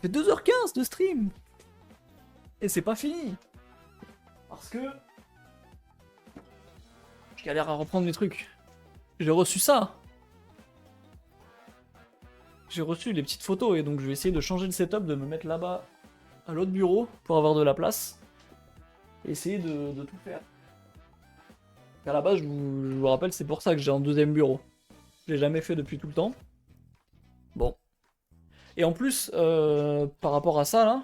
fait 2h15 de stream. Et c'est pas fini. Parce que... je galère à reprendre mes trucs. J'ai reçu ça. J'ai reçu les petites photos et donc je vais essayer de changer le setup, de me mettre là-bas à l'autre bureau pour avoir de la place. Et essayer de tout faire. À la base, je vous rappelle, c'est pour ça que j'ai un deuxième bureau. Je l'ai jamais fait depuis tout le temps. Bon. Et en plus, par rapport à ça là,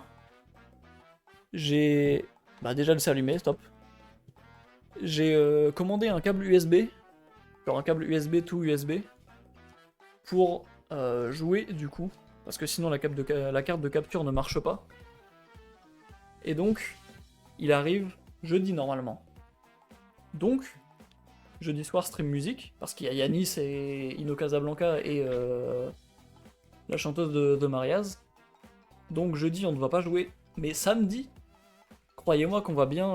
j'ai... bah déjà le s'allumer, stop. J'ai commandé un câble USB, genre un câble USB to USB, pour jouer du coup, parce que sinon la carte de capture ne marche pas. Et donc, il arrive jeudi normalement. Donc, jeudi soir stream musique, parce qu'il y a Yanis et Ino Casablanca et la chanteuse de Mariaz. Donc jeudi on ne va pas jouer, mais samedi, croyez-moi qu'on va bien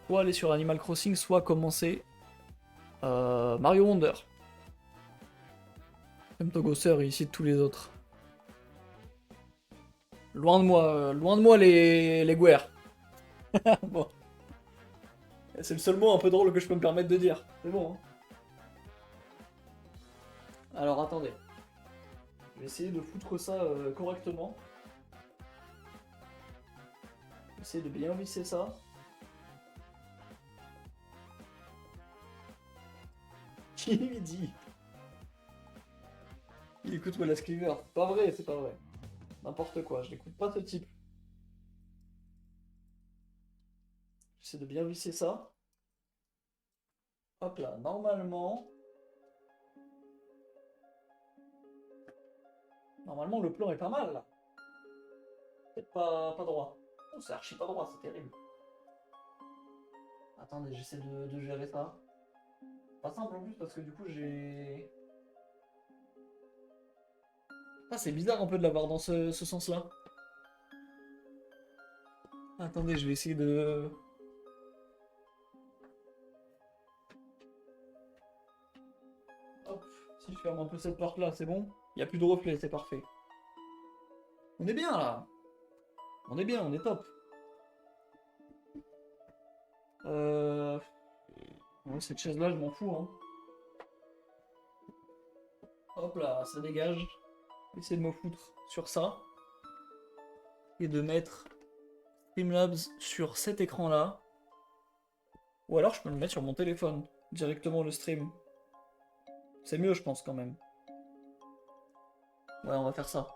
soit aller sur Animal Crossing, soit commencer Mario Wonder. Même Togosser et ici de tous les autres. Loin de moi les guerres. Bon. C'est le seul mot un peu drôle que je peux me permettre de dire. C'est bon. Hein. Alors attendez. Je vais essayer de foutre ça correctement. Essayer de bien visser ça. Qui lui dit? Il écoute Wallace Cleaver. Pas vrai, c'est pas vrai. N'importe quoi, je n'écoute pas ce type. J'essaie de bien visser ça. Hop là, normalement... Normalement le plan est pas mal là. Peut-être pas droit. Oh, c'est archi pas droit, c'est terrible. Attendez, j'essaie de gérer ça. Pas simple en plus parce que du coup j'ai... Ah, c'est bizarre un peu de l'avoir dans ce sens-là. Attendez, je vais essayer de... Hop, si je ferme un peu cette porte-là, c'est bon? Il n'y a plus de reflet, c'est parfait. On est bien là. On est bien, on est top. Ouais, cette chaise-là, je m'en fous. Hein. Hop là, ça dégage. Essayer de me foutre sur ça. Et de mettre Streamlabs sur cet écran-là. Ou alors je peux le mettre sur mon téléphone. Directement le stream. C'est mieux, je pense, quand même. Ouais, on va faire ça.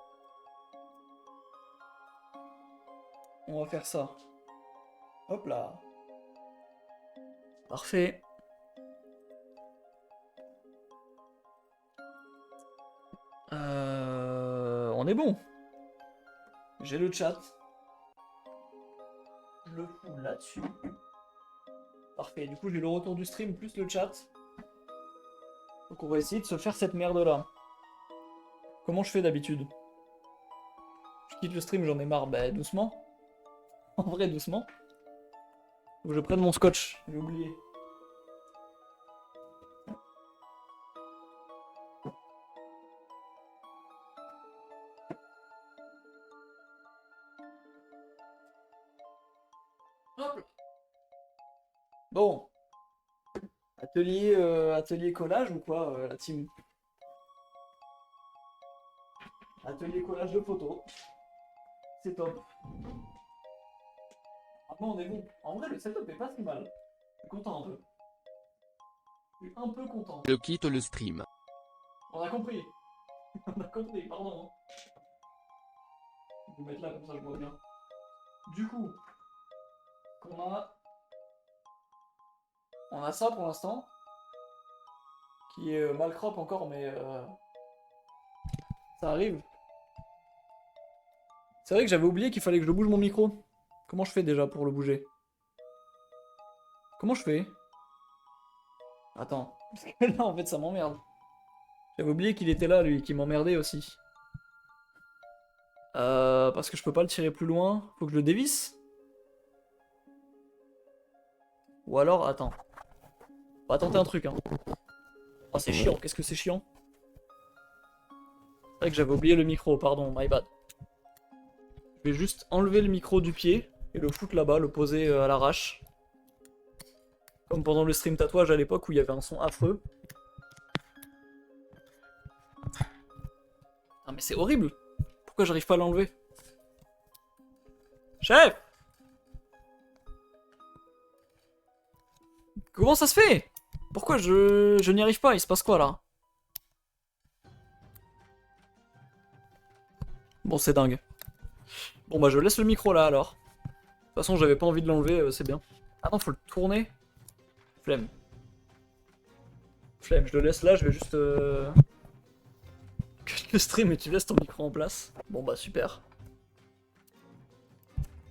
On va faire ça. Hop là. Parfait. On est bon. J'ai le chat. Je le fous là-dessus. Parfait. Du coup, j'ai le retour du stream plus le chat. Donc on va essayer de se faire cette merde-là. Comment je fais d'habitude? Je quitte le stream, j'en ai marre. Bah, doucement. En vrai, doucement. Faut que je prenne mon scotch. J'ai oublié. Hop. Bon. Atelier collage ou quoi, la team? Atelier collage de photos. C'est top. Ah bon, on est bon. En vrai, le setup est pas si mal. Je suis content un peu. Je suis un peu content. Je quitte le stream. On a compris. On a compris, pardon. Je vais vous mettre là, comme ça je vois bien. Du coup, on a ça pour l'instant. Qui est mal crop encore, mais ça arrive. C'est vrai que j'avais oublié qu'il fallait que je bouge mon micro. Comment je fais déjà pour le bouger? Comment je fais? Attends. Parce que là, en fait, ça m'emmerde. J'avais oublié qu'il était là, lui, qui m'emmerdait aussi. Parce que je peux pas le tirer plus loin. Faut que je le dévisse. Ou alors, attends. On va tenter un truc, hein. Oh, c'est chiant. Qu'est-ce que c'est chiant? C'est vrai que j'avais oublié le micro, pardon, my bad. Je vais juste enlever le micro du pied et le foutre là-bas, le poser à l'arrache. Comme pendant le stream tatouage à l'époque où il y avait un son affreux. Ah mais c'est horrible. Pourquoi j'arrive pas à l'enlever? Chef! Comment ça se fait? Pourquoi je n'y arrive pas? Il se passe quoi là? Bon, c'est dingue. Bon bah je laisse le micro là alors. De toute façon j'avais pas envie de l'enlever, c'est bien. Ah non, faut le tourner. Flemme. Flemme, je le laisse là, je vais juste... cut le stream et tu laisses ton micro en place. Bon bah super.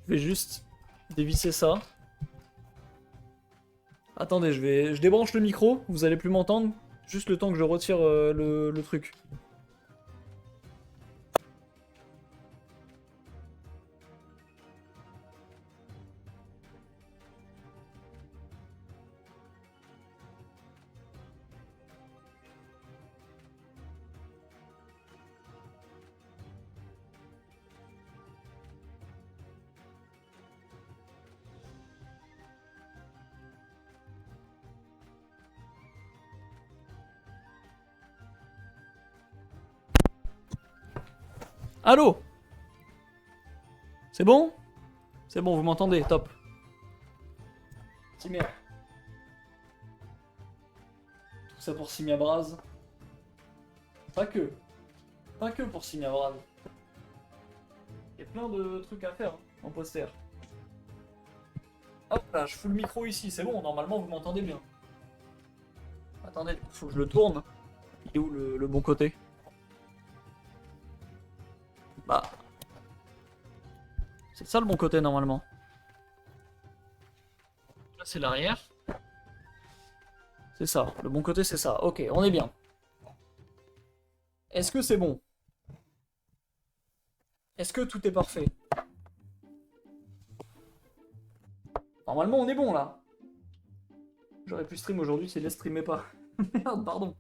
Je vais juste dévisser ça. Attendez, je débranche le micro, vous allez plus m'entendre. Juste le temps que je retire le truc. Allô? C'est bon? C'est bon, vous m'entendez, top. Simia. Tout ça pour Simia Braz. Pas que. Pas que pour Simia Braz. Il y a plein de trucs à faire hein, en poster. Hop là, je fous le micro ici, c'est bon, normalement vous m'entendez bien. Attendez, faut que je le tourne. Il est où le bon côté? Bah. C'est ça le bon côté normalement. Là c'est l'arrière. C'est ça, le bon côté c'est ça. Ok, on est bien. Est-ce que c'est bon? Est-ce que tout est parfait? Normalement on est bon là. J'aurais pu stream aujourd'hui si les streamait pas. Merde, pardon.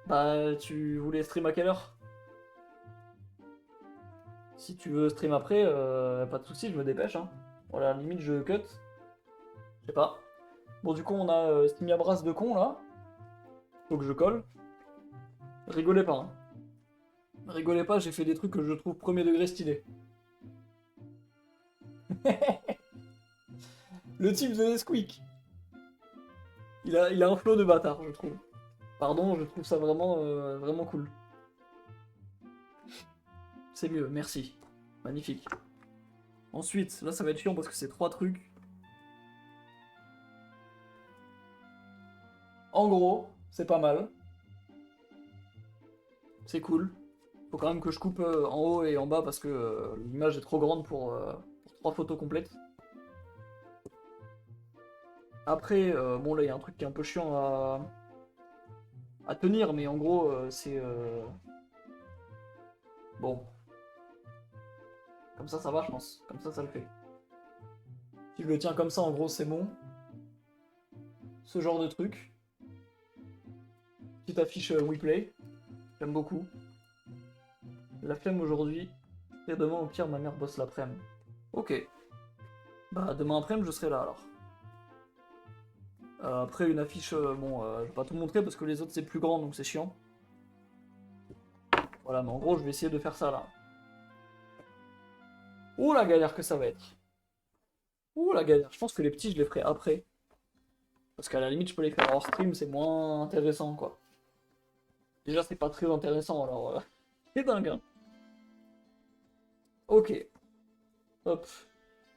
Bah tu voulais stream à quelle heure? Si tu veux stream après, pas de soucis, je me dépêche. Hein. Voilà, limite je cut. Je sais pas. Bon du coup on a Stimia Brass de con là. Faut que je colle. Rigolez pas. Hein. Rigolez pas, j'ai fait des trucs que je trouve premier degré stylés. Le type de Nesquik. Il a un flow de bâtard, je trouve. Pardon, je trouve ça vraiment, vraiment cool. C'est mieux, merci. Magnifique. Ensuite, là ça va être chiant parce que c'est 3 trucs. En gros, c'est pas mal. C'est cool. Faut quand même que je coupe en haut et en bas parce que l'image est trop grande pour 3 photos complètes. Après, bon là il y a un truc qui est un peu chiant à tenir, mais en gros c'est... Bon. Comme ça va je pense. Comme ça le fait. Si je le tiens comme ça en gros c'est bon. Ce genre de truc. Petite affiche WePlay. J'aime beaucoup. La flemme aujourd'hui. Et demain au pire ma mère bosse l'après-midi. Ok. Bah demain après-midi je serai là alors. Après une affiche, bon je vais pas tout montrer parce que les autres c'est plus grand donc c'est chiant. Voilà mais en gros je vais essayer de faire ça là. Ouh la galère que ça va être. Ouh la galère. Je pense que les petits je les ferai après. Parce qu'à la limite je peux les faire hors stream, c'est moins intéressant quoi. Déjà c'est pas très intéressant alors c'est dingue hein. Ok. Hop.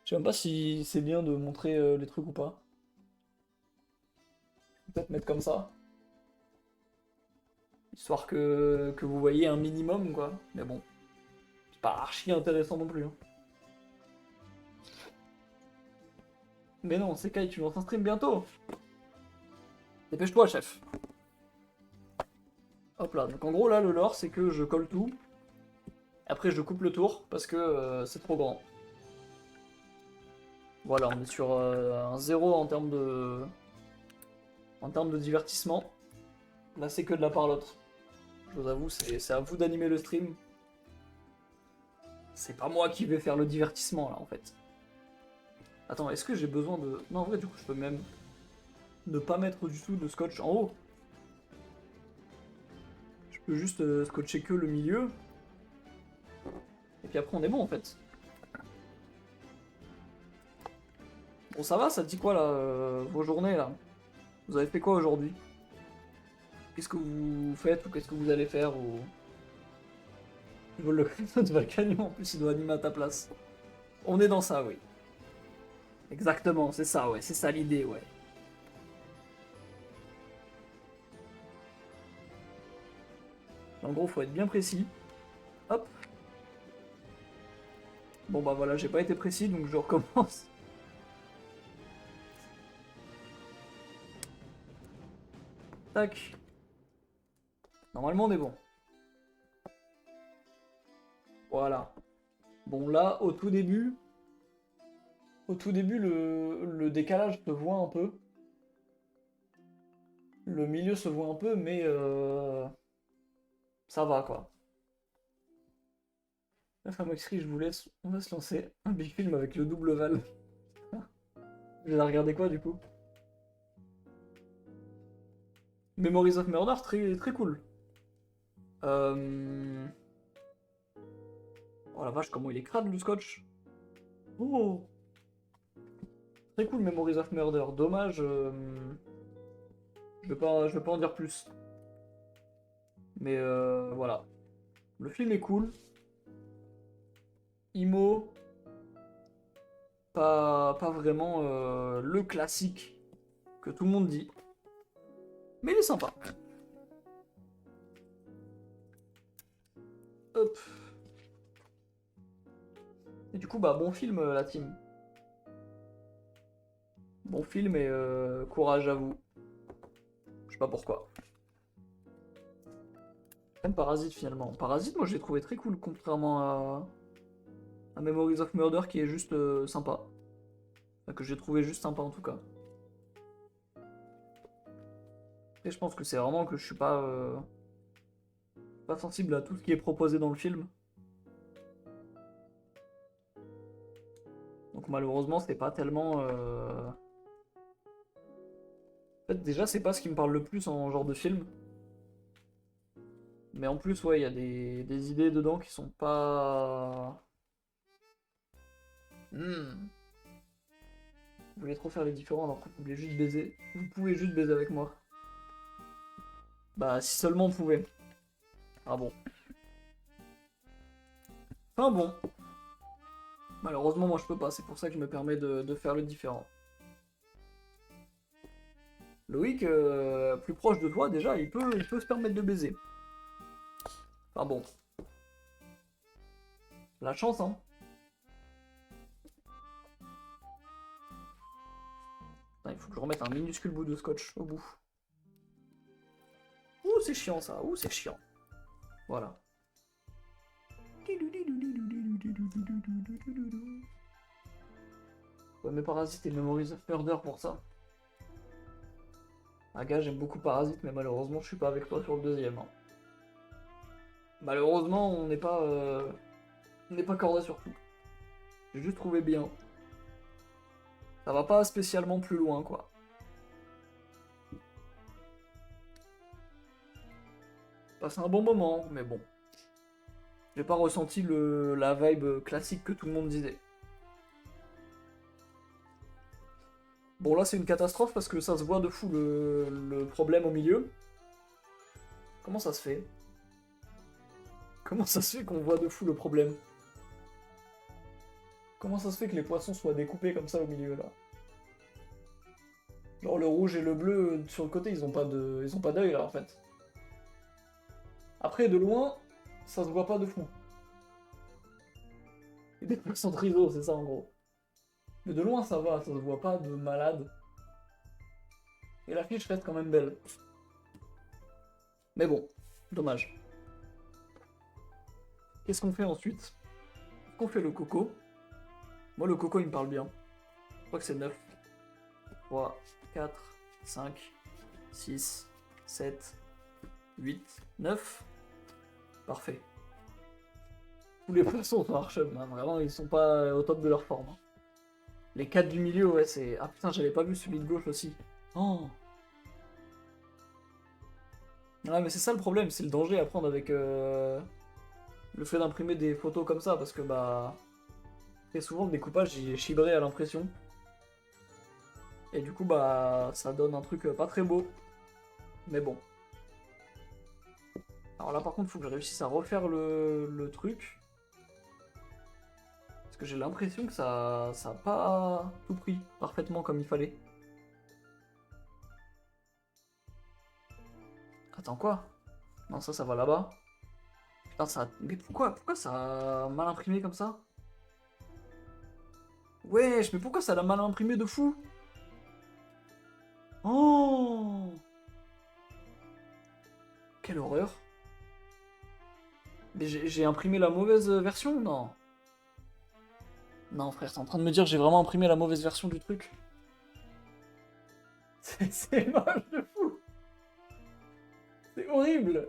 Je sais même pas si c'est bien de montrer les trucs ou pas. Peut-être mettre comme ça. Histoire que vous voyez un minimum quoi. Mais bon. C'est pas archi intéressant non plus. Hein. Mais non, c'est Kai, tu lances un stream bientôt. Dépêche-toi chef. Hop là, donc en gros là le lore c'est que je colle tout. Après je coupe le tour parce que c'est trop grand. Voilà, on est sur un 0 en termes de... En termes de divertissement. Là c'est que de la parlotte. Je vous avoue, c'est à vous d'animer le stream. C'est pas moi qui vais faire le divertissement là en fait. Attends, est-ce que j'ai besoin de... Non, en vrai, du coup, je peux même ne pas mettre du tout de scotch en haut. Je peux juste scotcher que le milieu. Et puis après, on est bon en fait. Bon, ça va, ça te dit quoi là, vos journées là? Vous avez fait quoi aujourd'hui? Qu'est-ce que vous faites ou qu'est-ce que vous allez faire ou... Je vole le créneau de Valcanion, en plus il doit animer à ta place. On est dans ça, oui. Exactement, c'est ça, ouais, c'est ça l'idée, ouais. En gros, faut être bien précis. Hop. Bon bah voilà, j'ai pas été précis, donc je recommence. Tac. Normalement, on est bon. Voilà. Bon là, au tout début, le décalage se voit un peu. Le milieu se voit un peu, mais ça va quoi. Enfin, Maxri, je vous laisse, on va se lancer. Un big film avec le double Val. Je vais la regarder quoi du coup? Memories of Murder, très, très cool. Oh la vache, comment il est crade le scotch. Oh, très cool Memories of Murder. Dommage, je vais pas en dire plus. Mais voilà. Le film est cool. Imo, pas vraiment le classique que tout le monde dit. Mais il est sympa. Hop. Et du coup, bah bon film la team. Bon film et courage à vous. Je sais pas pourquoi. Même Parasite finalement. Parasite, moi je l'ai trouvé très cool, contrairement à Memories of Murder qui est juste sympa. Enfin, que j'ai trouvé juste sympa en tout cas. Et je pense que c'est vraiment que je suis pas sensible à tout ce qui est proposé dans le film. Donc malheureusement, c'est pas tellement. En fait, déjà, c'est pas ce qui me parle le plus en genre de film. Mais en plus, ouais, il y a des idées dedans qui sont pas. Hmm. Vous voulez trop faire les différents alors que vous voulez juste baiser. Vous pouvez juste baiser avec moi. Bah, si seulement on pouvait. Ah bon. Enfin bon. Malheureusement, moi je peux pas, c'est pour ça que je me permets de faire le différent. Loïc, plus proche de toi, déjà, il peut se permettre de baiser. Enfin bon. La chance, hein. Putain, il faut que je remette un minuscule bout de scotch au bout. Ouh, c'est chiant ça, ouh, c'est chiant. Voilà. Ouais, mais Parasite et Memories of Murder pour ça. Ah gars, j'aime beaucoup Parasite, mais malheureusement, je suis pas avec toi sur le deuxième, hein. Malheureusement, on n'est pas cordé sur tout. J'ai juste trouvé bien. Ça va pas spécialement plus loin, quoi. Passe un bon moment, mais bon. J'ai pas ressenti la vibe classique que tout le monde disait. Bon, là, c'est une catastrophe parce que ça se voit de fou le problème au milieu. Comment ça se fait? Comment ça se fait qu'on voit de fou le problème? Comment ça se fait que les poissons soient découpés comme ça au milieu, là? Genre le rouge et le bleu sur le côté, ils ont pas d'œil là en fait. Après de loin, ça se voit pas de fou. Et des poissons de rideau, c'est ça en gros. Mais de loin ça va, ça se voit pas de malade. Et la fiche reste quand même belle. Mais bon, dommage. Qu'est-ce qu'on fait ensuite? Est-ce qu'on fait le coco? Moi le coco il me parle bien. Je crois que c'est 9. 3, 4, 5, 6, 7, 8, 9. Parfait. Tous les poissons sont Archum, hein. Vraiment, ils sont pas au top de leur forme, hein. Les 4 du milieu, ouais, c'est... Ah putain, j'avais pas vu celui de gauche aussi. Oh. Ouais, mais c'est ça le problème, c'est le danger à prendre avec le fait d'imprimer des photos comme ça, parce que bah... Très souvent, le découpage il est chibré à l'impression. Et du coup, bah, ça donne un truc pas très beau. Mais bon. Alors là, par contre, faut que je réussisse à refaire le truc. Parce que j'ai l'impression que ça a pas tout pris parfaitement comme il fallait. Attends, quoi? Non, ça va là-bas. Putain, ça... Mais pourquoi ça a mal imprimé comme ça? Wesh, mais pourquoi ça l'a mal imprimé de fou? Oh! Quelle horreur. Mais j'ai imprimé la mauvaise version? Non. Non, frère, t'es en train de me dire que j'ai vraiment imprimé la mauvaise version du truc? C'est moche de fou. C'est horrible.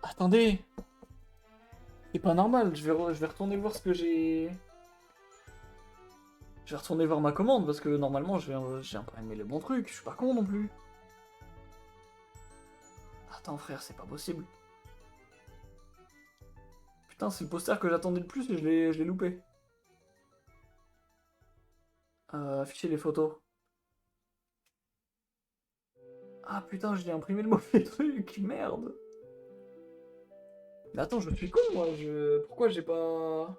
Attendez. C'est pas normal. Je vais retourner voir ce que j'ai... Je vais retourner voir ma commande parce que normalement j'ai imprimé le bon truc. Je suis pas con non plus. Attends, frère, c'est pas possible. Putain, c'est le poster que j'attendais le plus et je l'ai loupé. Afficher les photos. Ah putain, j'ai imprimé le mauvais truc, merde. Mais attends, je suis con moi, Pourquoi j'ai pas...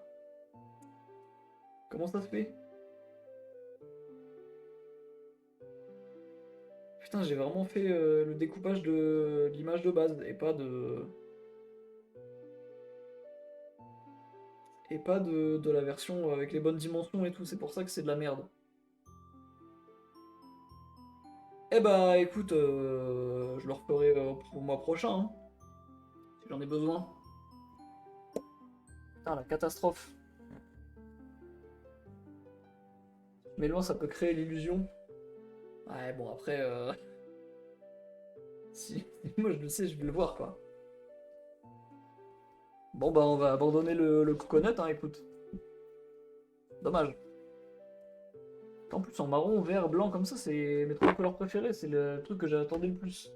Comment ça se fait? Putain, j'ai vraiment fait le découpage de l'image de base et pas de... Et pas de la version avec les bonnes dimensions et tout, c'est pour ça que c'est de la merde. Eh bah écoute, je le referai pour le mois prochain, hein, si j'en ai besoin. Putain, la catastrophe. Mais loin, ça peut créer l'illusion. Ouais, bon, après, si moi je le sais, je vais le voir, quoi. Bon, bah, on va abandonner le coconut, hein, écoute. Dommage. En plus, en marron, vert, blanc, comme ça, c'est mes trois couleurs préférées, c'est le truc que j'attendais le plus.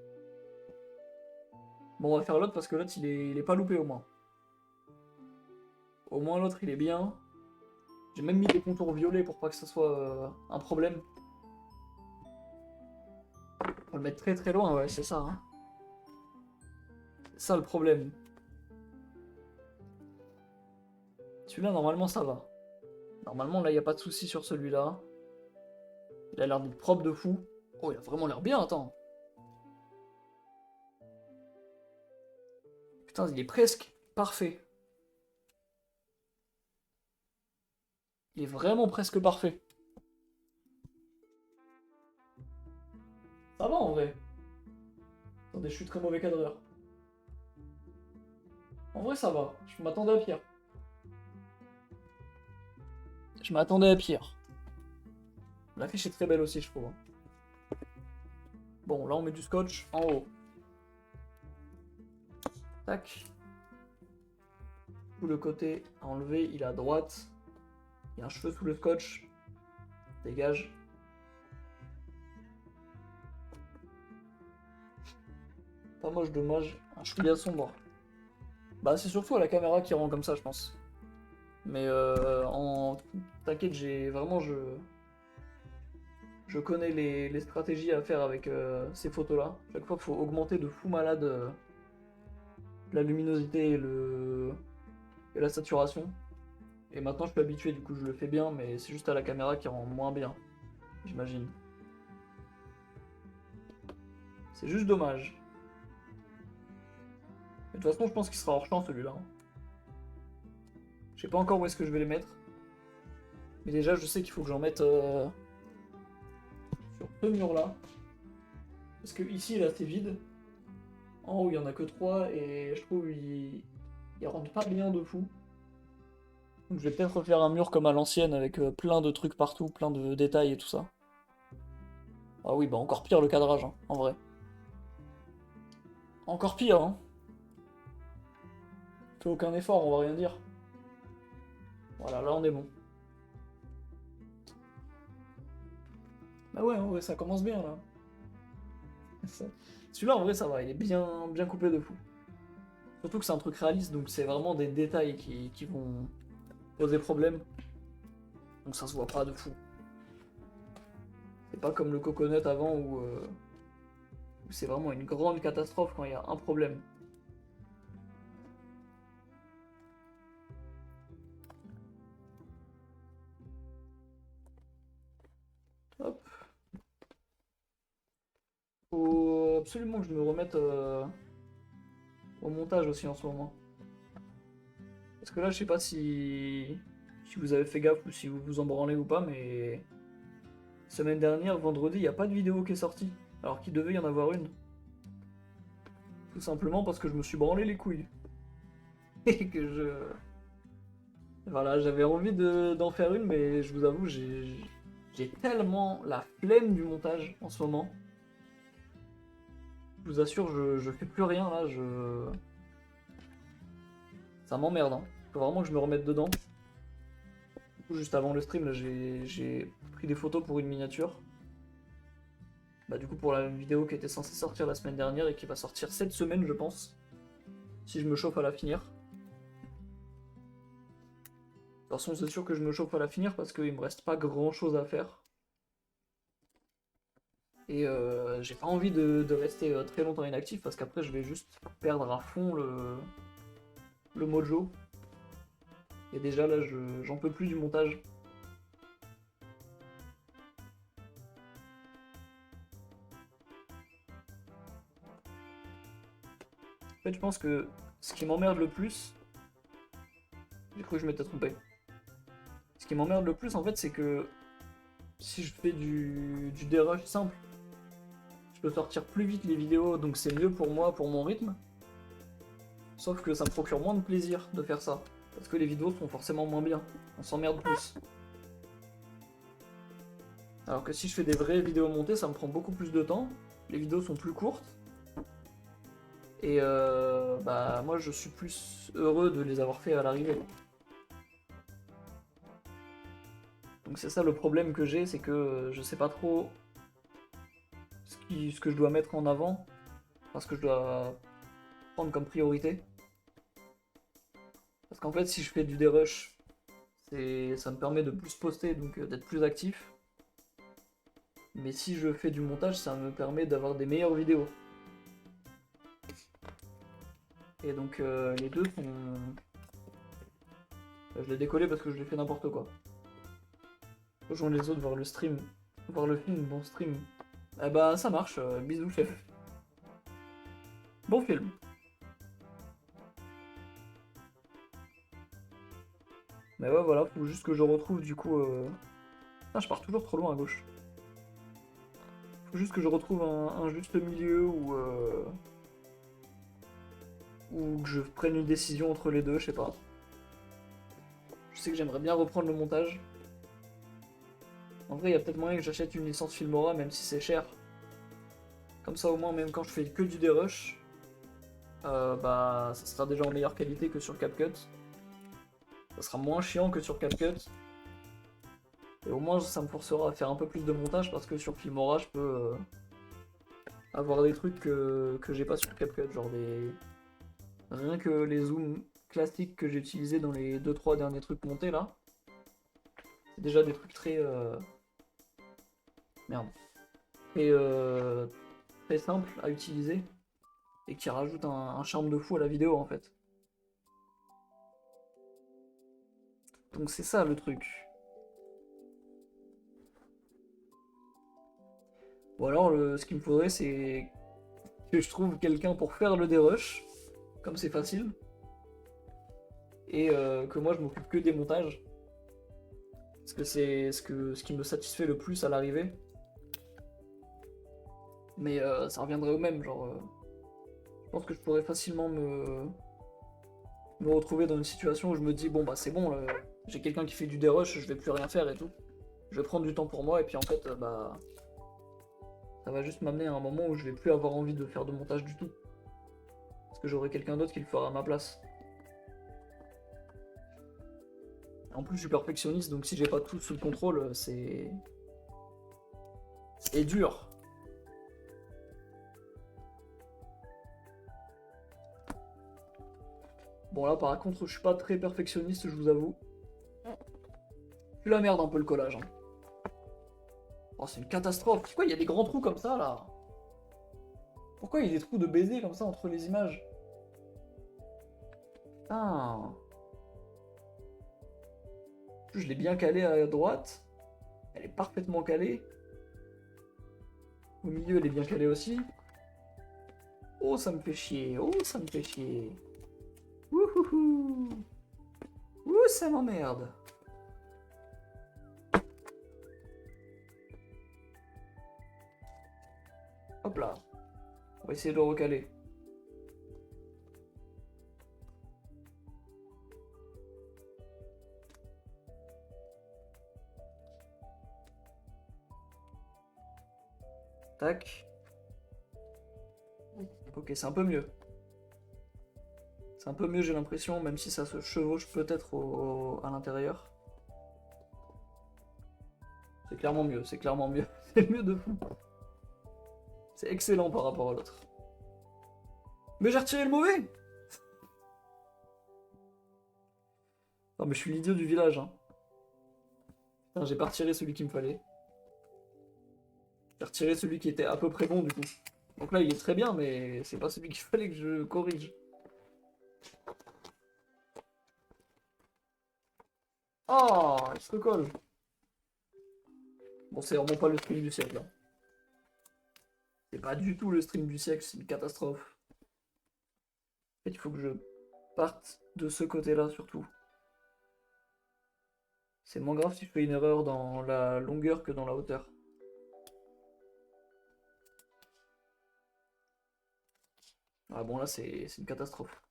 Bon, on va faire l'autre parce que l'autre, il est pas loupé, au moins. Au moins, l'autre, il est bien. J'ai même mis des contours violets pour pas que ça soit un problème. Faut le mettre très très loin, ouais, c'est ça, hein. C'est ça le problème. Celui-là, normalement, ça va. Normalement, là, il n'y a pas de souci sur celui-là. Il a l'air d'être propre de fou. Oh, il a vraiment l'air bien, attends. Putain, il est presque parfait. Il est vraiment presque parfait. Ça va en vrai. Attendez, je suis très mauvais cadreur. En vrai, ça va. Je m'attendais à pire. Je m'attendais à pire. L'affiche est très belle aussi, je trouve, hein. Bon, là, on met du scotch en haut. Tac. Tout le côté à enlever, il est à droite. Il y a un cheveu sous le scotch. Dégage. Pas moche, dommage. Un chouïa sombre. Bah, c'est surtout à la caméra qui rend comme ça, je pense. Mais t'inquiète, j'ai vraiment... Je connais les stratégies à faire avec ces photos-là. Chaque fois, il faut augmenter de fou malade la luminosité et la saturation. Et maintenant, je suis habitué, du coup, je le fais bien, mais c'est juste à la caméra qui rend moins bien, j'imagine. C'est juste dommage. Mais de toute façon, je pense qu'il sera hors champ, celui-là, hein. Je sais pas encore où est-ce que je vais les mettre. Mais déjà, je sais qu'il faut que j'en mette sur ce mur-là. Parce que ici, là, c'est vide. En haut, il y en a que 3 et je trouve il rentre pas bien de fou. Donc je vais peut-être refaire un mur comme à l'ancienne avec plein de trucs partout, plein de détails et tout ça. Ah oui, bah encore pire le cadrage, hein, en vrai. Encore pire, hein. fait aucun effort, on va rien dire. Voilà, là on est bon. Bah ouais, en vrai, ça commence bien là. Celui-là en vrai ça va, il est bien coupé de fou. Surtout que c'est un truc réaliste, donc c'est vraiment des détails qui vont poser problème. Donc ça se voit pas de fou. C'est pas comme le coconut avant où c'est vraiment une grande catastrophe quand il y a un problème. Hop. Faut absolument que je me remette au montage aussi en ce moment. Parce que là, je sais pas si vous avez fait gaffe ou si vous vous en branlez ou pas, mais semaine dernière, vendredi, il n'y a pas de vidéo qui est sortie, alors qu'il devait y en avoir une. Tout simplement parce que je me suis branlé les couilles. Et que je... Voilà, j'avais envie d'en faire une, mais je vous avoue, j'ai tellement la flemme du montage en ce moment. Je vous assure, je fais plus rien là, ça m'emmerde, hein. Faut vraiment que je me remette dedans. Du coup, juste avant le stream, là, j'ai pris des photos pour une miniature. Bah du coup pour la vidéo qui était censée sortir la semaine dernière et qui va sortir cette semaine je pense. Si je me chauffe à la finir. De toute façon c'est sûr que je me chauffe à la finir parce qu'il me reste pas grand chose à faire. Et j'ai pas envie de rester très longtemps inactif parce qu'après je vais juste perdre à fond le mojo. Et déjà là j'en peux plus du montage. En fait je pense que ce qui m'emmerde le plus... J'ai cru que je m'étais trompé. Ce qui m'emmerde le plus en fait c'est que si je fais du dérush simple, je peux sortir plus vite les vidéos, donc c'est mieux pour moi, pour mon rythme. Sauf que ça me procure moins de plaisir de faire ça. Parce que les vidéos sont forcément moins bien. On s'emmerde plus. Alors que si je fais des vraies vidéos montées, ça me prend beaucoup plus de temps. Les vidéos sont plus courtes. Et bah moi je suis plus heureux de les avoir fait à l'arrivée. Donc c'est ça le problème que j'ai, c'est que je sais pas trop ce que je dois mettre en avant. Parce que je dois prendre comme priorité. Parce qu'en fait si je fais du dérush, ça me permet de plus poster, donc d'être plus actif. Mais si je fais du montage, ça me permet d'avoir des meilleures vidéos. Et donc les deux sont... Je l'ai décollé parce que je l'ai fait n'importe quoi. Rejoins les autres voir le stream. Voir le film, bon stream. Eh bah ça marche, bisous chef. Bon film. Mais ouais voilà, faut juste que je retrouve du coup... Ah je pars toujours trop loin à gauche. Faut juste que je retrouve un juste milieu ou que je prenne une décision entre les deux, je sais pas. Je sais que j'aimerais bien reprendre le montage. En vrai, il y a peut-être moyen que j'achète une licence Filmora, même si c'est cher. Comme ça, au moins, même quand je fais que du dérush, bah, ça sera déjà en meilleure qualité que sur CapCut. Ça sera moins chiant que sur CapCut. Et au moins, ça me forcera à faire un peu plus de montage parce que sur Filmora, je peux avoir des trucs que j'ai pas sur CapCut, genre des... Rien que les zooms classiques que j'ai utilisés dans les 2-3 derniers trucs montés là, c'est déjà des trucs très... Merde. Très simples à utiliser et qui rajoutent un charme de fou à la vidéo en fait. Donc c'est ça le truc. Ou alors ce qu'il me faudrait c'est que je trouve quelqu'un pour faire le dérush, comme c'est facile, et que moi je m'occupe que des montages. Parce que c'est ce qui me satisfait le plus à l'arrivée. Mais ça reviendrait au même, genre... je pense que je pourrais facilement me retrouver dans une situation où je me dis, bon bah c'est bon, j'ai quelqu'un qui fait du dérush, je vais plus rien faire et tout. Je vais prendre du temps pour moi, et puis en fait, bah... ça va juste m'amener à un moment où je vais plus avoir envie de faire de montage du tout. Parce que j'aurai quelqu'un d'autre qui le fera à ma place. En plus, je suis perfectionniste, donc si j'ai pas tout sous le contrôle, c'est dur. Bon là par contre je suis pas très perfectionniste, je vous avoue. C'est la merde un peu le collage. Hein. Oh c'est une catastrophe. Pourquoi il y a des grands trous comme ça là? Pourquoi il y a des trous de baiser comme ça entre les images? Putain. Je l'ai bien calée à droite. Elle est parfaitement calée. Au milieu elle est bien calée aussi. Oh ça me fait chier. Oh ça me fait chier. Wouhouhou. Ouh ça m'emmerde. Hop là. On va essayer de le recaler. Tac. Ok, c'est un peu mieux. C'est un peu mieux, j'ai l'impression, même si ça se chevauche peut-être à l'intérieur. C'est clairement mieux, c'est clairement mieux. C'est mieux de fou. C'est excellent par rapport à l'autre. Mais j'ai retiré le mauvais! Non mais je suis l'idiot du village, hein. Putain, j'ai pas retiré celui qu'il me fallait. J'ai retiré celui qui était à peu près bon du coup. Donc là il est très bien, mais c'est pas celui qu'il fallait que je corrige. Oh, il se recolle. Bon, c'est vraiment pas le stream du siècle. Hein. C'est pas du tout le stream du siècle, c'est une catastrophe. En fait, il faut que je parte de ce côté-là surtout. C'est moins grave si je fais une erreur dans la longueur que dans la hauteur. Ah bon là c'est une catastrophe.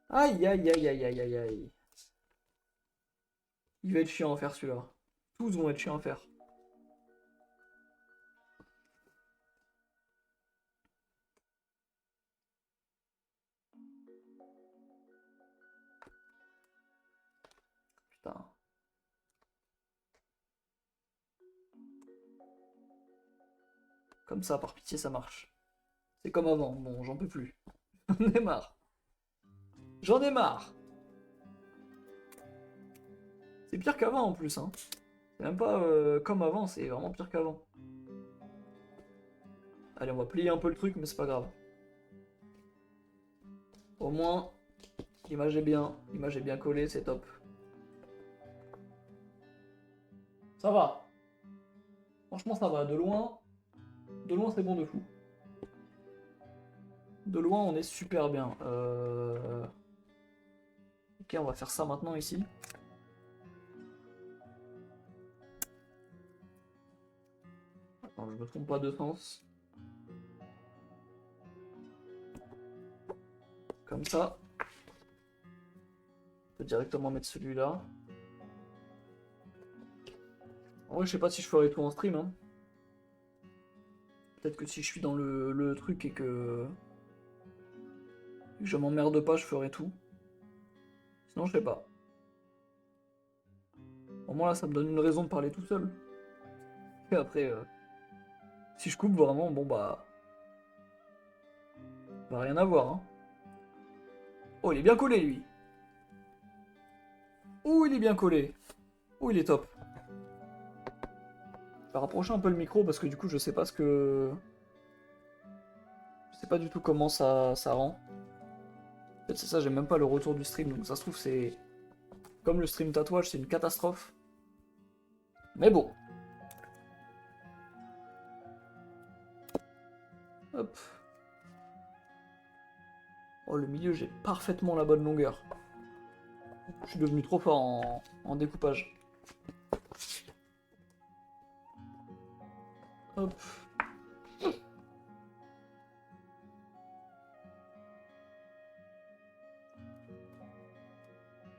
Aïe aïe aïe aïe aïe aïe aïe. Il va être chiant à faire celui-là. Tous vont être chiants à faire. Putain. Comme ça, par pitié, ça marche. C'est comme avant. Bon, j'en peux plus. J'en ai marre. J'en ai marre. C'est pire qu'avant en plus. Hein. C'est même pas comme avant, c'est vraiment pire qu'avant. Allez, on va plier un peu le truc, mais c'est pas grave. Au moins, l'image est bien collée, c'est top. Ça va. Franchement, ça va. De loin c'est bon de fou. De loin, on est super bien. Ok, on va faire ça maintenant ici. Attends, je me trompe pas de sens. Comme ça. Je peux directement mettre celui-là. En vrai, je sais pas si je ferai tout en stream. Hein. Peut-être que si je suis dans le truc et que je m'emmerde pas, je ferai tout. Sinon, je sais pas. Au moins là, ça me donne une raison de parler tout seul. Et après, si je coupe vraiment, bon bah... va rien à voir. Hein. Oh, il est bien collé, lui. Oh, il est bien collé. Oh, il est top. Je vais rapprocher un peu le micro parce que du coup, je sais pas ce que... Je sais pas du tout comment ça rend. En fait, c'est ça, j'ai même pas le retour du stream. Donc ça se trouve, c'est... Comme le stream tatouage, c'est une catastrophe. Mais bon. Hop. Oh, le milieu, j'ai parfaitement la bonne longueur. Je suis devenu trop fort en découpage. Hop.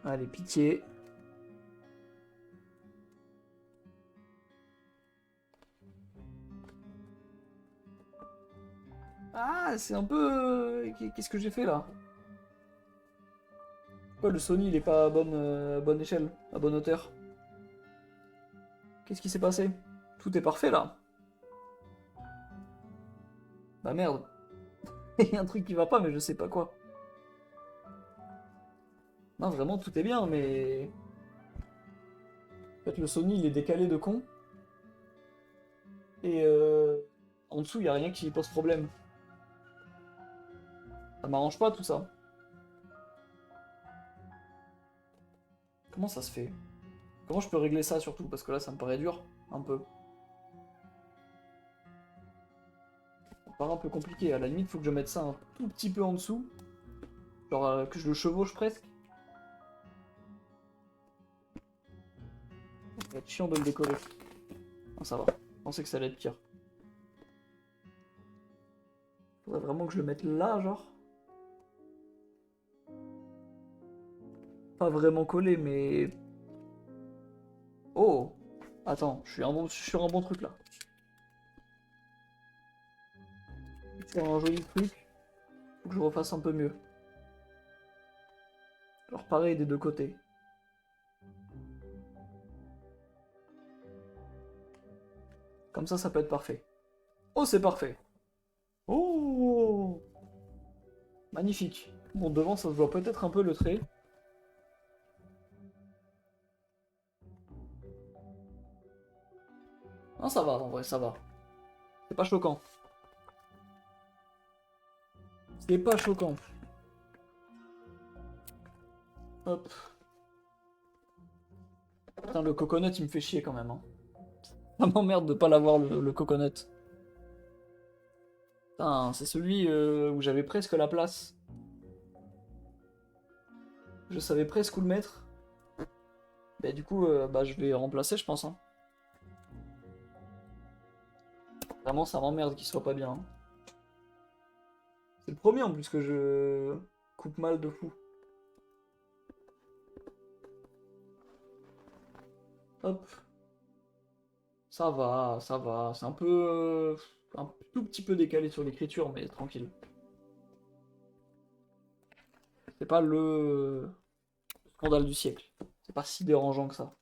Allez, pitié. Ah, c'est un peu... Qu'est-ce que j'ai fait là? Pourquoi le Sony il est pas à bonne échelle, à bonne hauteur? Qu'est-ce qui s'est passé? Tout est parfait là. Bah merde. Il y a un truc qui va pas, mais je sais pas quoi. Non, vraiment, tout est bien, mais... En fait, le Sony, il est décalé de con. Et en dessous, il n'y a rien qui pose problème. Ça m'arrange pas, tout ça. Comment ça se fait? Comment je peux régler ça, surtout? Parce que là, ça me paraît dur, un peu. Ça me paraît un peu compliqué. À la limite, faut que je mette ça un tout petit peu en dessous. Genre que je le chevauche presque. Ça va être chiant de le décoller. Non, ça va. Je pensais que ça allait être pire. Faudrait vraiment que je le mette là, genre. Pas vraiment collé, mais... Oh! Attends, je suis sur un bon truc, là. C'est un joli truc. Faut que je refasse un peu mieux. Alors pareil des deux côtés. Comme ça peut être parfait. Oh, c'est parfait! Oh! Magnifique. Bon, devant, ça se voit peut-être un peu le trait. Non, ça va, en vrai, ça va. C'est pas choquant. C'est pas choquant. Hop. Putain, le coconut, il me fait chier quand même. Hein. Ça m'emmerde de pas l'avoir, le coconut. Putain, c'est celui où j'avais presque la place. Je savais presque où le mettre. Bah, du coup, bah, je vais remplacer, je pense. Hein. Vraiment, ça m'emmerde qu'il soit pas bien. Hein. C'est le premier en plus que je coupe mal de fou. Hop. Ça va, ça va. C'est un peu... un tout petit peu décalé sur l'écriture, mais tranquille. C'est pas le scandale du siècle. C'est pas si dérangeant que ça.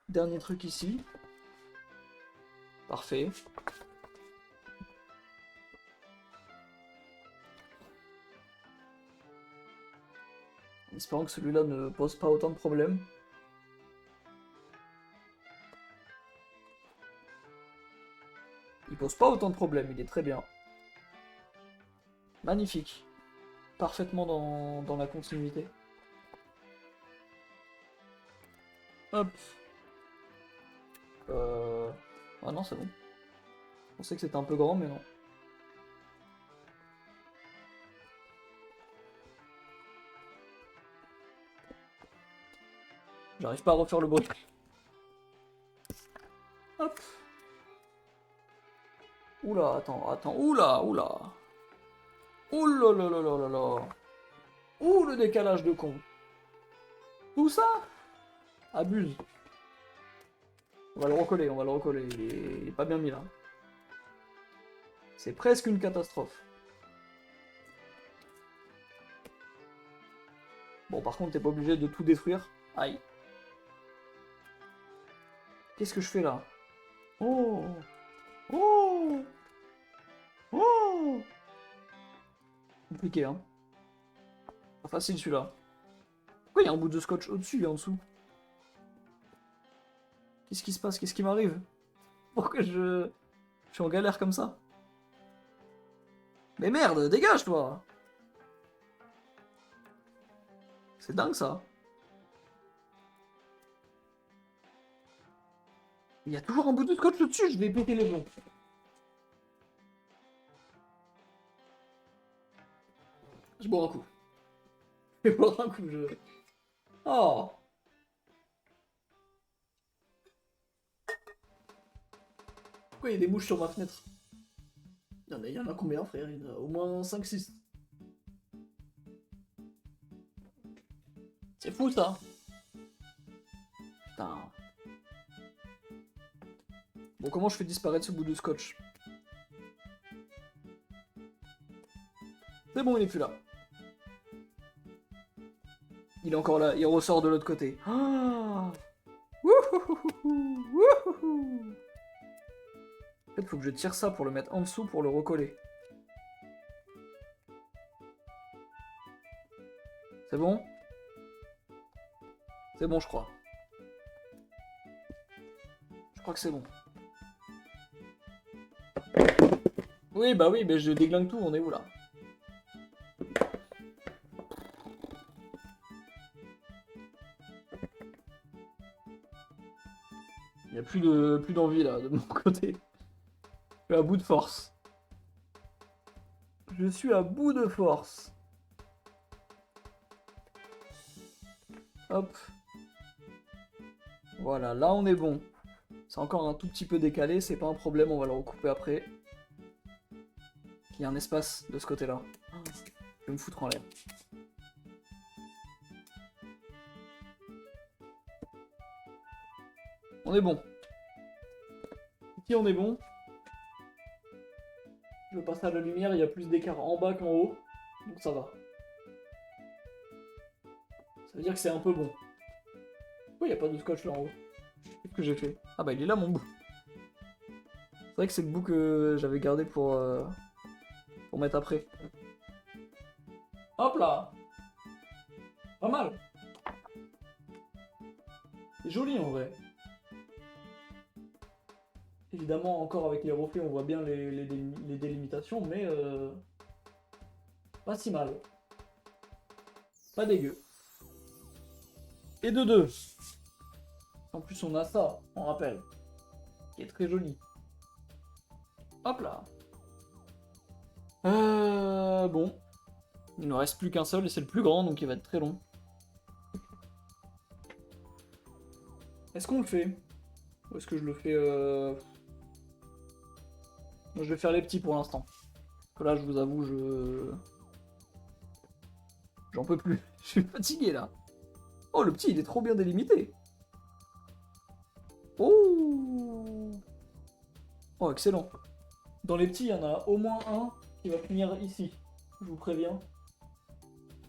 Dernier truc ici. Parfait. En espérant que celui-là ne pose pas autant de problèmes. Il pose pas autant de problèmes, il est très bien. Magnifique. Parfaitement dans la continuité. Hop. Ah non, c'est bon. Je pensais que c'était un peu grand, mais non. J'arrive pas à refaire le bruit. Hop. Oula, attends. Oula. Oula là là là là là. Ouh, le décalage de con. Tout ça abuse. On va le recoller. Il est pas bien mis là. C'est presque une catastrophe. Bon, par contre, t'es pas obligé de tout détruire. Aïe. Qu'est-ce que je fais là? Oh! Oh! Oh! Compliqué, hein. Pas facile celui-là. Pourquoi il y a un bout de scotch au-dessus et en dessous? Qu'est-ce qui se passe? Qu'est-ce qui m'arrive? Pourquoi je suis en galère comme ça? Mais merde, dégage toi! C'est dingue ça. Il y a toujours un bout de scotch au-dessus, je vais péter les plombs. Je bois un coup. Je vais boire un coup, je... Oh! Pourquoi il y a des mouches sur ma fenêtre? Il y en a combien, frère? Il y en a au moins 5-6. C'est fou, ça. Putain. Bon, comment je fais disparaître ce bout de scotch? C'est bon, il est plus là. Il est encore là, il ressort de l'autre côté. Ah, wouhouhouhou, wouhouhou. En fait, faut que je tire ça pour le mettre en dessous pour le recoller. C'est bon? C'est bon, je crois. Je crois que c'est bon. Oui, bah oui, mais je déglingue tout, on est où là? Il n'y a plus d'envie là, de mon côté. Je suis à bout de force. Je suis à bout de force. Hop. Voilà, là on est bon. C'est encore un tout petit peu décalé, c'est pas un problème, on va le recouper après. Il y a un espace de ce côté-là. Je vais me foutre en l'air. On est bon. Ici on est bon. Je passe à la lumière, il y a plus d'écart en bas qu'en haut. Donc ça va. Ça veut dire que c'est un peu bon. Pourquoi il n'y a pas de scotch là en haut? Qu'est-ce que j'ai fait? Ah bah il est là mon bout. C'est vrai que c'est le bout que j'avais gardé pour mettre après. Hop là! Pas mal! C'est joli en vrai. Évidemment, encore avec les reflets, on voit bien les délimitations, mais pas si mal. Pas dégueu. Et de deux. En plus, on a ça, on rappelle, qui est très joli. Hop là. Bon. Il ne reste plus qu'un seul et c'est le plus grand, donc il va être très long. Est-ce qu'on le fait? Ou est-ce que je le fais Moi, je vais faire les petits pour l'instant. Parce que là, je vous avoue, j'en peux plus. Je suis fatigué là. Oh, le petit, il est trop bien délimité. Oh, oh, excellent. Dans les petits, il y en a au moins un qui va finir ici. Je vous préviens.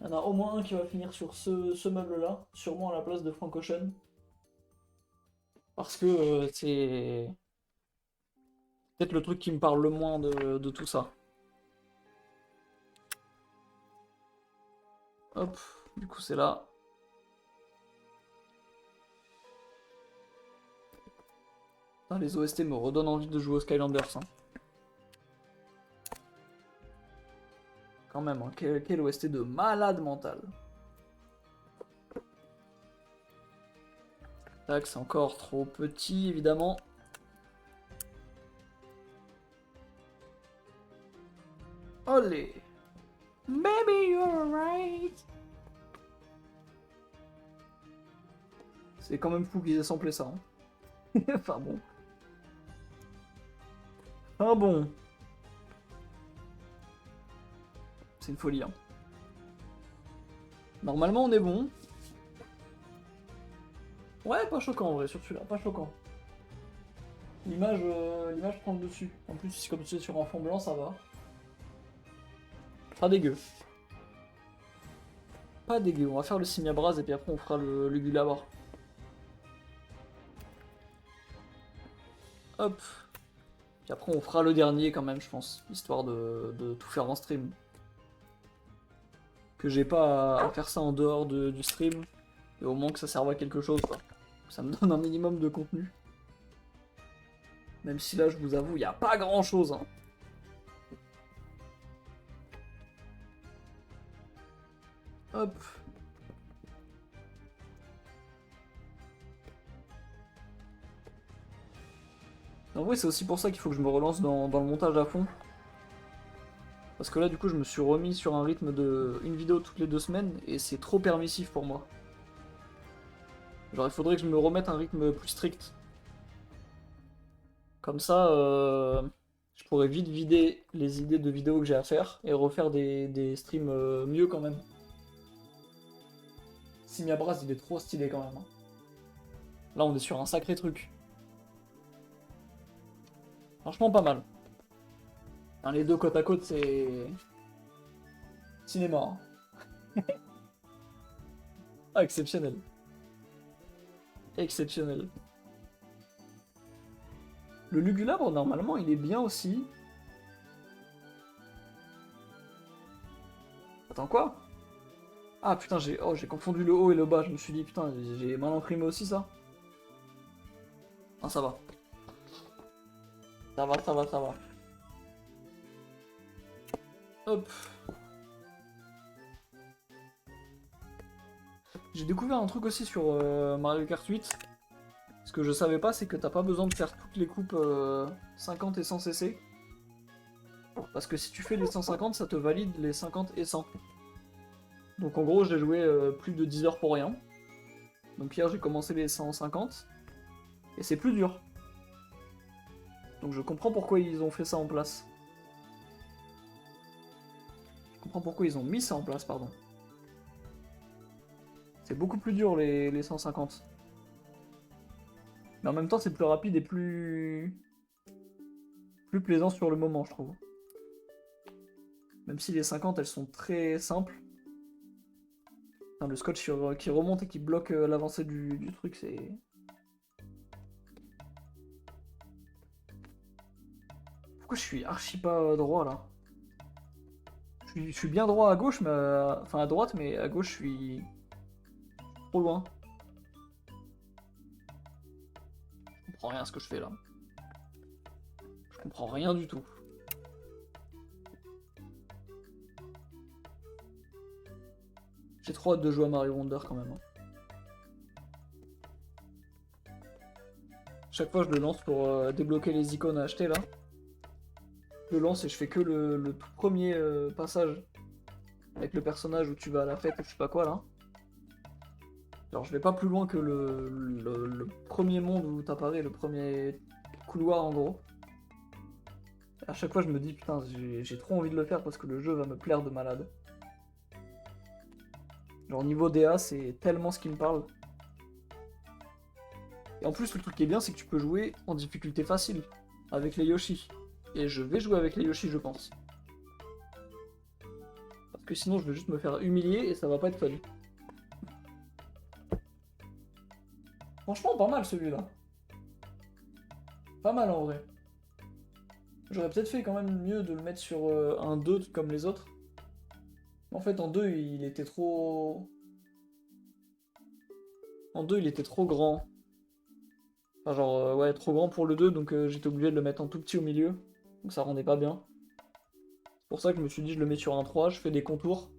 Il y en a au moins un qui va finir sur ce meuble-là, sûrement à la place de Frank Ocean. Parce que c'est peut-être le truc qui me parle le moins de tout ça. Hop, du coup c'est là. Putain, les OST me redonnent envie de jouer aux Skylanders. Hein. Quand même, hein, quel OST de malade mental. Tac, c'est encore trop petit, évidemment. Olé! Baby, you're right! C'est quand même fou qu'ils aient samplé ça. Hein. Enfin bon. Ah bon. C'est une folie. Hein. Normalement, on est bon. Ouais, pas choquant en vrai, sur celui-là, pas choquant. L'image prend le dessus. En plus, comme c'est sur un fond blanc, ça va. Pas dégueu. Pas dégueu. On va faire le Simiabras et puis après on fera le Gulabar. Hop. Puis après on fera le dernier quand même, je pense. Histoire de tout faire en stream. Que j'ai pas à faire ça en dehors du stream. Et au moins que ça serve à quelque chose, quoi. Ça me donne un minimum de contenu. Même si là, je vous avoue, il n'y a pas grand chose. Hein. Hop. En vrai, c'est aussi pour ça qu'il faut que je me relance dans le montage à fond. Parce que là, du coup, je me suis remis sur un rythme de une vidéo toutes les 2 semaines et c'est trop permissif pour moi. Genre, il faudrait que je me remette un rythme plus strict. Comme ça, je pourrais vite vider les idées de vidéos que j'ai à faire et refaire des streams mieux quand même. Simiabras, il est trop stylé quand même. Hein. Là, on est sur un sacré truc. Franchement, pas mal. Hein, les deux côte à côte, Cinéma. Hein. Ah, exceptionnel. Exceptionnel. Le Lugulabre, normalement, il est bien aussi. Attends, quoi? Ah, putain, j'ai confondu le haut et le bas. Je me suis dit, putain, j'ai mal imprimé aussi, ça. Ah, ça va. Ça va, ça va, ça va. Hop. J'ai découvert un truc aussi sur Mario Kart 8. Ce que je savais pas, c'est que t'as pas besoin de faire toutes les coupes 50 et 100 cc. Parce que si tu fais les 150, ça te valide les 50 et 100. Donc en gros, j'ai joué plus de 10 heures pour rien. Donc hier, j'ai commencé les 150. Et c'est plus dur. Donc je comprends pourquoi ils ont fait ça en place. Je comprends pourquoi ils ont mis ça en place, pardon. C'est beaucoup plus dur les 150. Mais en même temps, c'est plus rapide et plus plaisant sur le moment, je trouve. Même si les 50, elles sont très simples. Enfin, le scotch qui remonte et qui bloque l'avancée du truc, c'est... Pourquoi je suis archi pas droit, là? Je suis bien droit à gauche, mais... Enfin, à droite, mais à gauche, je suis... trop loin. Je comprends rien à ce que je fais, là. Je comprends rien du tout. J'ai trop hâte de jouer à Mario Wonder quand même. Hein. Chaque fois je le lance pour débloquer les icônes à acheter là. Je le lance et je fais que le tout premier passage avec le personnage où tu vas à la fête ou je sais pas quoi là. Alors je vais pas plus loin que le premier monde où t'apparais, le premier couloir en gros. Et à chaque fois je me dis putain j'ai trop envie de le faire parce que le jeu va me plaire de malade. Genre niveau DA c'est tellement ce qui me parle. Et en plus le truc qui est bien c'est que tu peux jouer en difficulté facile avec les Yoshi. Et je vais jouer avec les Yoshi je pense. Parce que sinon je vais juste me faire humilier et ça va pas être fun. Franchement pas mal celui-là. Pas mal en vrai. J'aurais peut-être fait quand même mieux de le mettre sur un 2 comme les autres. En fait en 2 il était trop... En 2 il était trop grand. Enfin genre ouais trop grand pour le 2 donc j'étais obligé de le mettre en tout petit au milieu. Donc ça rendait pas bien. C'est pour ça que je me suis dit je le mets sur un 3, je fais des contours.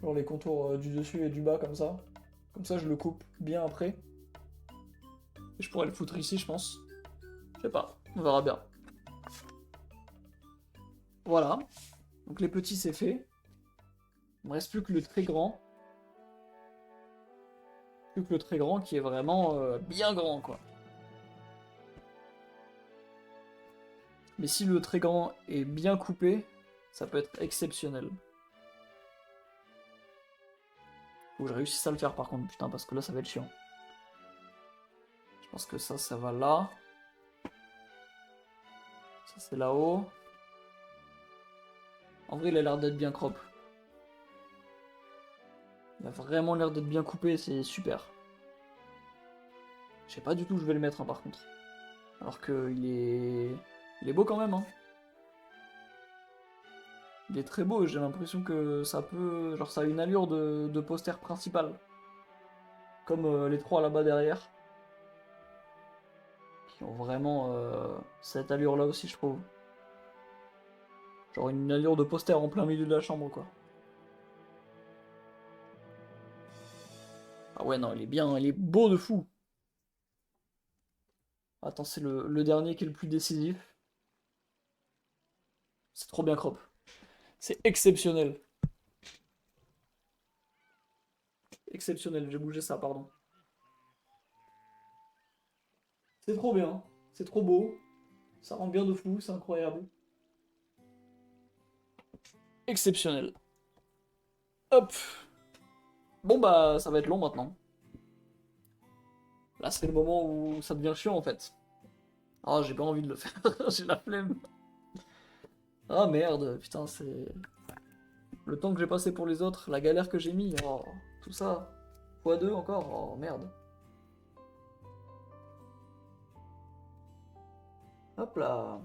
Genre les contours du dessus et du bas comme ça. Comme ça je le coupe bien après. Et je pourrais le foutre ici je pense. Je sais pas, on verra bien. Voilà. Donc les petits c'est fait. Il me reste plus que le très grand. Plus que le très grand qui est vraiment bien grand quoi. Mais si le très grand est bien coupé, ça peut être exceptionnel. Faut que je réussisse à le faire par contre, putain, parce que là ça va être chiant. Je pense que ça va là. Ça c'est là-haut. En vrai il a l'air d'être bien crop. Il a vraiment l'air d'être bien coupé, c'est super. Je sais pas du tout où je vais le mettre hein, par contre. Alors qu'il est... Il est beau quand même hein. Il est très beau, j'ai l'impression que ça peut... Genre ça a une allure de poster principal. Comme les trois là-bas derrière. Qui ont vraiment cette allure là aussi je trouve. Genre une allure de poster en plein milieu de la chambre quoi. Ah ouais non il est bien, il est beau de fou. Attends c'est le dernier qui est le plus décisif. C'est trop bien crop. C'est exceptionnel. Exceptionnel, j'ai bougé ça, pardon. C'est trop bien, c'est trop beau. Ça rend bien de fou, c'est incroyable. Exceptionnel. Hop. Bon bah ça va être long maintenant. Là c'est le moment où ça devient chiant en fait. Ah j'ai pas envie de le faire, j'ai la flemme. Ah merde, putain c'est... Le temps que j'ai passé pour les autres, la galère que j'ai mis, oh, tout ça. x2 encore, oh merde. Hop là.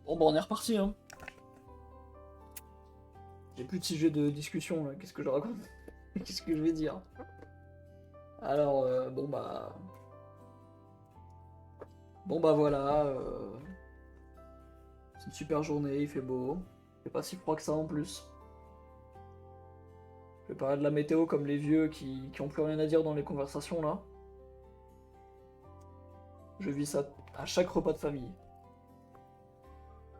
Bon bah on est reparti hein. J'ai plus de sujet de discussion là, qu'est-ce que je raconte? Qu'est-ce que je vais dire? Alors bon bah... Bon bah voilà. C'est une super journée, il fait beau. Il fait pas si froid que ça en plus. Je vais parler de la météo comme les vieux qui ont plus rien à dire dans les conversations là. Je vis ça à chaque repas de famille.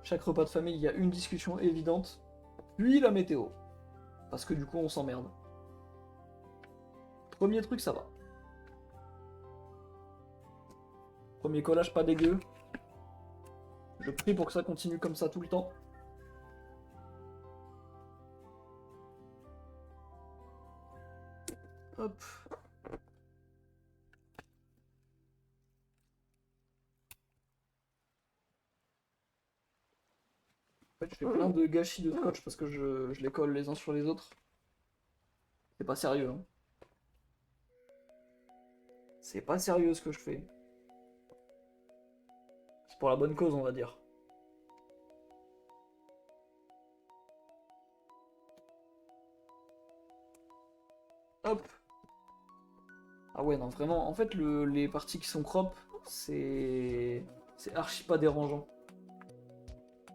Chaque repas de famille, il y a une discussion évidente. Puis la météo. Parce que du coup, on s'emmerde. Premier truc, ça va. Premier collage pas dégueu. Je prie pour que ça continue comme ça tout le temps. Hop. En fait, je fais plein de gâchis de scotch parce que je les colle les uns sur les autres. C'est pas sérieux. Hein. C'est pas sérieux ce que je fais. C'est pour la bonne cause, on va dire. Hop. Ah ouais, non, vraiment, en fait, les parties qui sont crop, c'est archi pas dérangeant.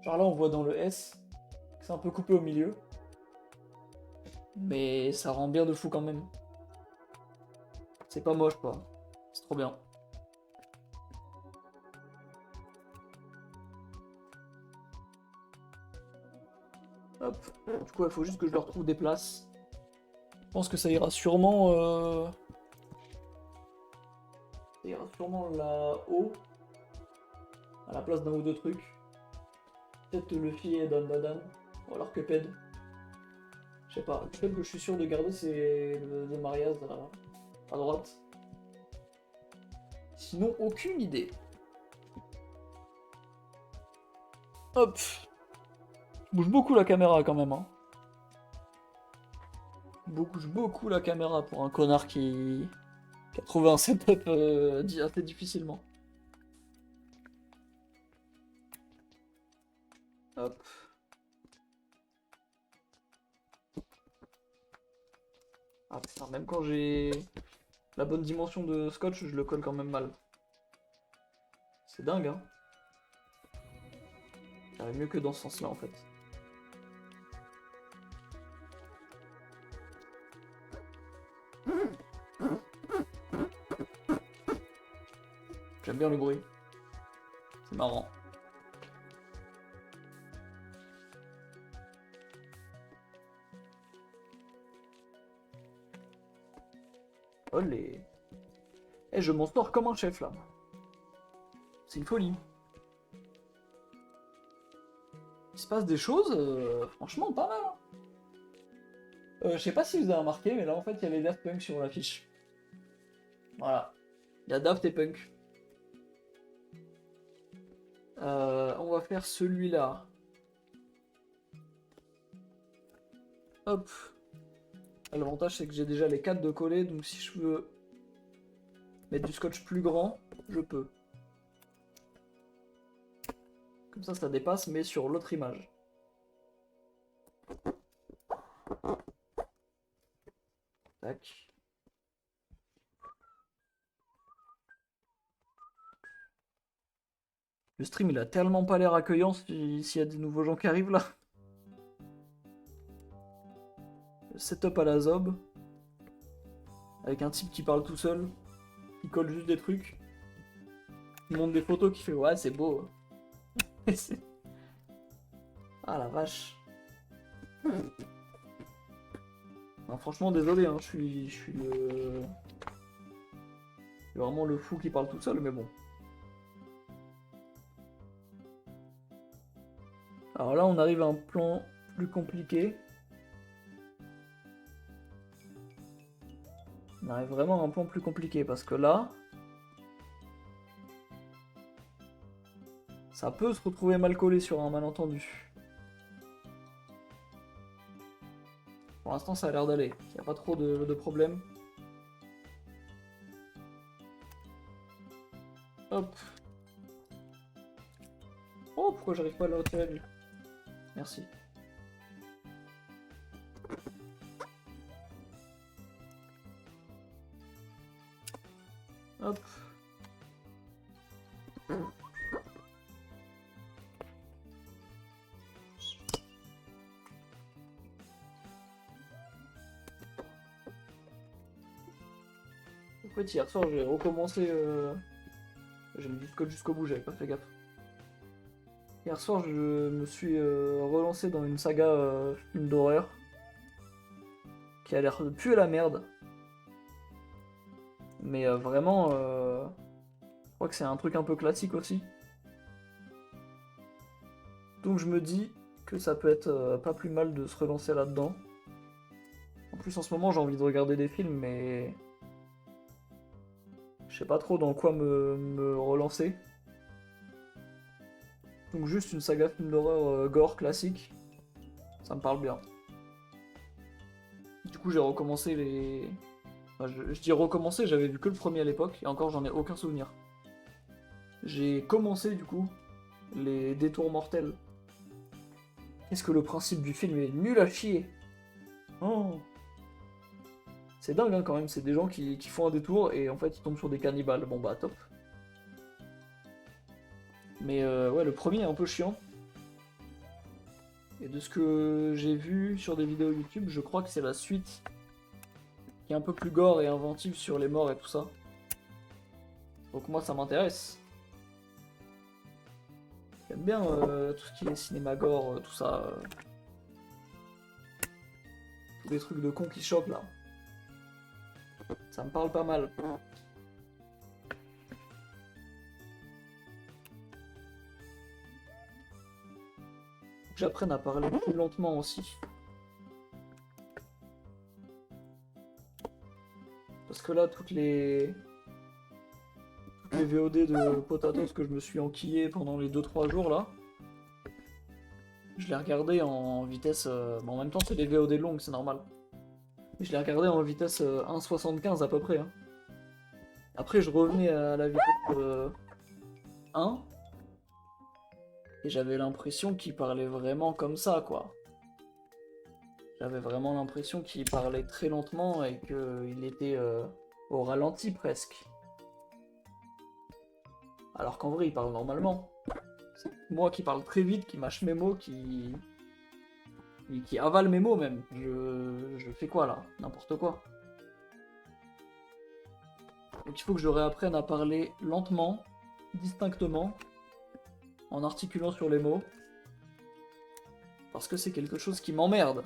Genre là, on voit dans le S que c'est un peu coupé au milieu. Mais ça rend bien de fou quand même. C'est pas moche, quoi. C'est trop bien. Hop. Du coup, il faut juste que je leur trouve des places. Je pense que ça ira sûrement... Ça ira sûrement là-haut. À la place d'un ou deux trucs. Peut-être Luffy et Dan Dadan. Ou alors Cuphead. Je sais pas. Cuphead que je suis sûr de garder, c'est le mariage à droite. Sinon, aucune idée. Hop. Je bouge beaucoup la caméra quand même. Hein. Je bouge beaucoup la caméra pour un connard qui a trouvé un setup assez difficilement. Hop. Ah putain, même quand j'ai la bonne dimension de scotch, je le colle quand même mal. C'est dingue, hein. Ça va mieux que dans ce sens-là, en fait. J'aime bien le bruit. C'est marrant. Olé. Eh, je m'en sors comme un chef, là. C'est une folie. Il se passe des choses, franchement, pas mal. Hein. Je sais pas si vous avez remarqué, mais là, en fait, il y avait Daft Punk sur l'affiche. Voilà. Il y a Daft et Punk. On va faire celui-là. Hop. L'avantage, c'est que j'ai déjà les 4 de coller, donc si je veux mettre du scotch plus grand, je peux. Comme ça dépasse, mais sur l'autre image. Tac. Le stream, il a tellement pas l'air accueillant s'il y a des nouveaux gens qui arrivent là. Le setup à la zob. Avec un type qui parle tout seul. Qui colle juste des trucs. Qui montre des photos, qui fait ouais, c'est beau. Ah la vache. Non, franchement, désolé, hein, je suis vraiment le fou qui parle tout seul, mais bon. Alors là, on arrive à un plan plus compliqué. On arrive vraiment à un plan plus compliqué, parce que là... ça peut se retrouver mal collé sur un malentendu. Pour l'instant, ça a l'air d'aller. Il n'y a pas trop de problèmes. Hop. Oh, pourquoi j'arrive pas à le retirer lui? Merci. Hop. En fait, hier soir, j'ai recommencé... J'ai mis du code jusqu'au bout, j'avais pas fait gaffe. Hier soir, je me suis relancé dans une saga film d'horreur qui a l'air de puer la merde. Mais vraiment, je crois que c'est un truc un peu classique aussi. Donc je me dis que ça peut être pas plus mal de se relancer là-dedans. En plus, en ce moment, j'ai envie de regarder des films, mais je sais pas trop dans quoi me relancer. Donc juste une saga film d'horreur gore classique, ça me parle bien. Du coup j'ai recommencé les... Enfin, je dis recommencer, j'avais vu que le premier à l'époque, et encore j'en ai aucun souvenir. J'ai commencé du coup les Détours mortels. Qu'est-ce que le principe du film est nul à chier. Oh. C'est dingue hein, quand même, c'est des gens qui font un détour et en fait ils tombent sur des cannibales. Bon bah top. Mais ouais, le premier est un peu chiant. Et de ce que j'ai vu sur des vidéos YouTube, je crois que c'est la suite qui est un peu plus gore et inventive sur les morts et tout ça. Donc moi ça m'intéresse. J'aime bien tout ce qui est cinéma gore, tout ça. Tous les trucs de cons qui choquent là. Ça me parle pas mal. J'apprenne à parler plus lentement aussi. Parce que là, toutes les VOD de Potatoes que je me suis enquillé pendant les 2-3 jours là, je les regardais en vitesse... Bon, en même temps, c'est des VOD longues, c'est normal. Mais je les regardais en vitesse 1,75 à peu près. Hein. Après, je revenais à la vitesse 1. Et j'avais l'impression qu'il parlait vraiment comme ça, quoi. J'avais vraiment l'impression qu'il parlait très lentement et qu'il était au ralenti presque. Alors qu'en vrai, il parle normalement. C'est moi qui parle très vite, qui mâche mes mots, qui avale mes mots même. Je fais quoi là? N'importe quoi. Donc il faut que je réapprenne à parler lentement, distinctement, en articulant sur les mots. Parce que c'est quelque chose qui m'emmerde.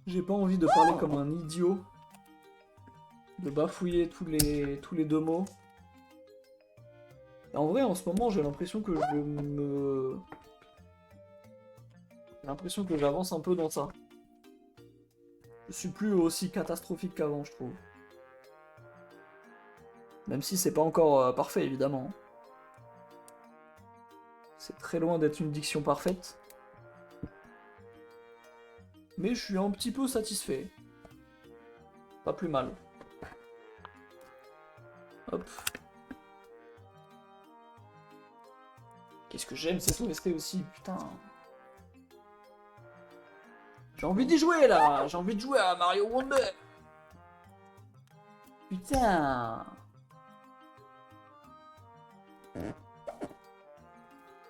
J'ai pas envie de parler comme un idiot. De bafouiller tous les deux mots. Et en vrai, en ce moment, j'ai l'impression que J'ai l'impression que j'avance un peu dans ça. Je suis plus aussi catastrophique qu'avant, je trouve. Même si c'est pas encore parfait, évidemment. C'est très loin d'être une diction parfaite. Mais je suis un petit peu satisfait. Pas plus mal. Hop. Qu'est-ce que j'aime ces OST aussi, putain. J'ai envie d'y jouer là. J'ai envie de jouer à Mario Wonder. Putain.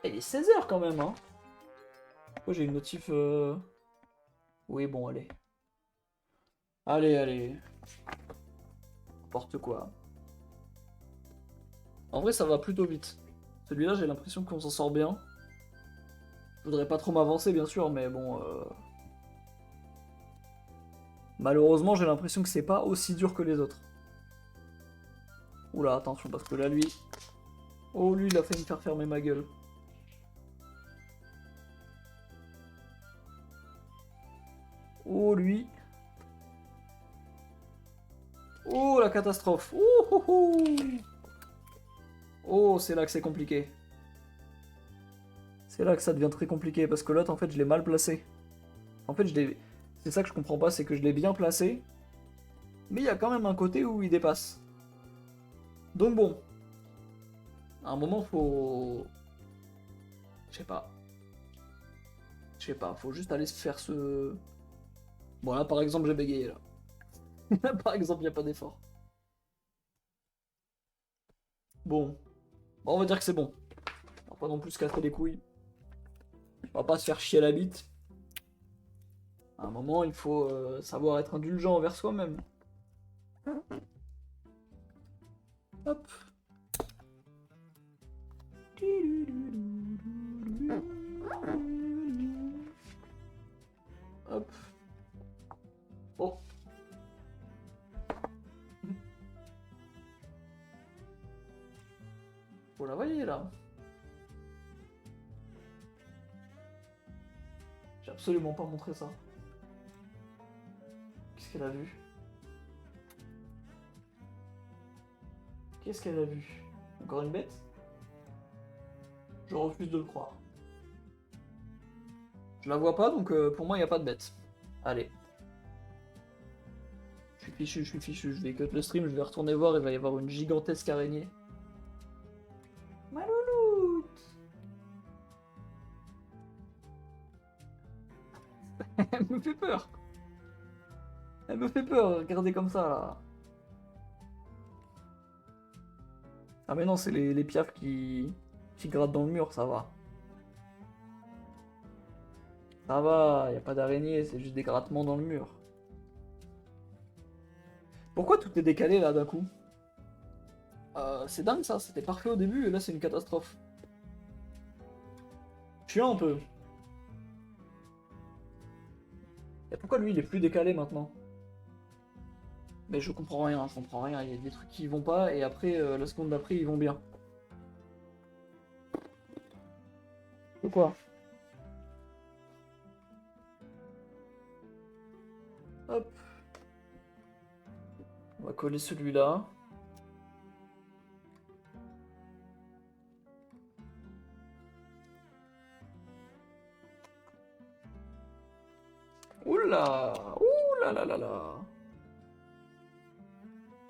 Il est 16h quand même, hein. Pourquoi j'ai une notif Oui, bon, allez. Allez. N'importe quoi. En vrai, ça va plutôt vite. Celui-là, j'ai l'impression qu'on s'en sort bien. Je voudrais pas trop m'avancer, bien sûr, mais bon... Malheureusement, j'ai l'impression que c'est pas aussi dur que les autres. Oula, attention, parce que là, lui... Oh, lui, il a failli me faire fermer ma gueule. Oh, lui... Oh, la catastrophe. Oh, c'est là que c'est compliqué. C'est là que ça devient très compliqué, parce que l'autre, en fait, je l'ai mal placé. En fait, c'est ça que je comprends pas, c'est que je l'ai bien placé, mais il y a quand même un côté où il dépasse. Donc bon, à un moment, faut... Je sais pas. Je sais pas, faut juste aller se faire ce... Bon là, par exemple, j'ai bégayé, là. Là, par exemple, il n'y a pas d'effort. Bon. Bon, on va dire que c'est bon. On va pas non plus se casser les couilles. On va pas se faire chier la bite. À un moment, il faut savoir être indulgent envers soi-même. Hop. Hop. Bon. Vous la voyez là. J'ai absolument pas montré ça. Qu'est-ce qu'elle a vu? Qu'est-ce qu'elle a vu? Encore une bête? Je refuse de le croire. Je la vois pas, donc pour moi, il n'y a pas de bête. Allez. Je suis fichu, je suis fichu. Je vais cut le stream, je vais retourner voir, il va y avoir une gigantesque araignée. Ma louloute. Elle me fait peur. Elle me fait peur, regardez comme ça, là. Ah mais non, c'est les piafs qui grattent dans le mur, ça va. Ça va, y a pas d'araignée, c'est juste des grattements dans le mur. Pourquoi tout est décalé là d'un coup? C'est dingue ça, c'était parfait au début et là c'est une catastrophe. Chiant un peu. Et pourquoi lui il est plus décalé maintenant? Mais je comprends rien, il y a des trucs qui vont pas et après la seconde d'après ils vont bien. Pourquoi? Hop. On va coller celui-là. Oula! Oula là là là!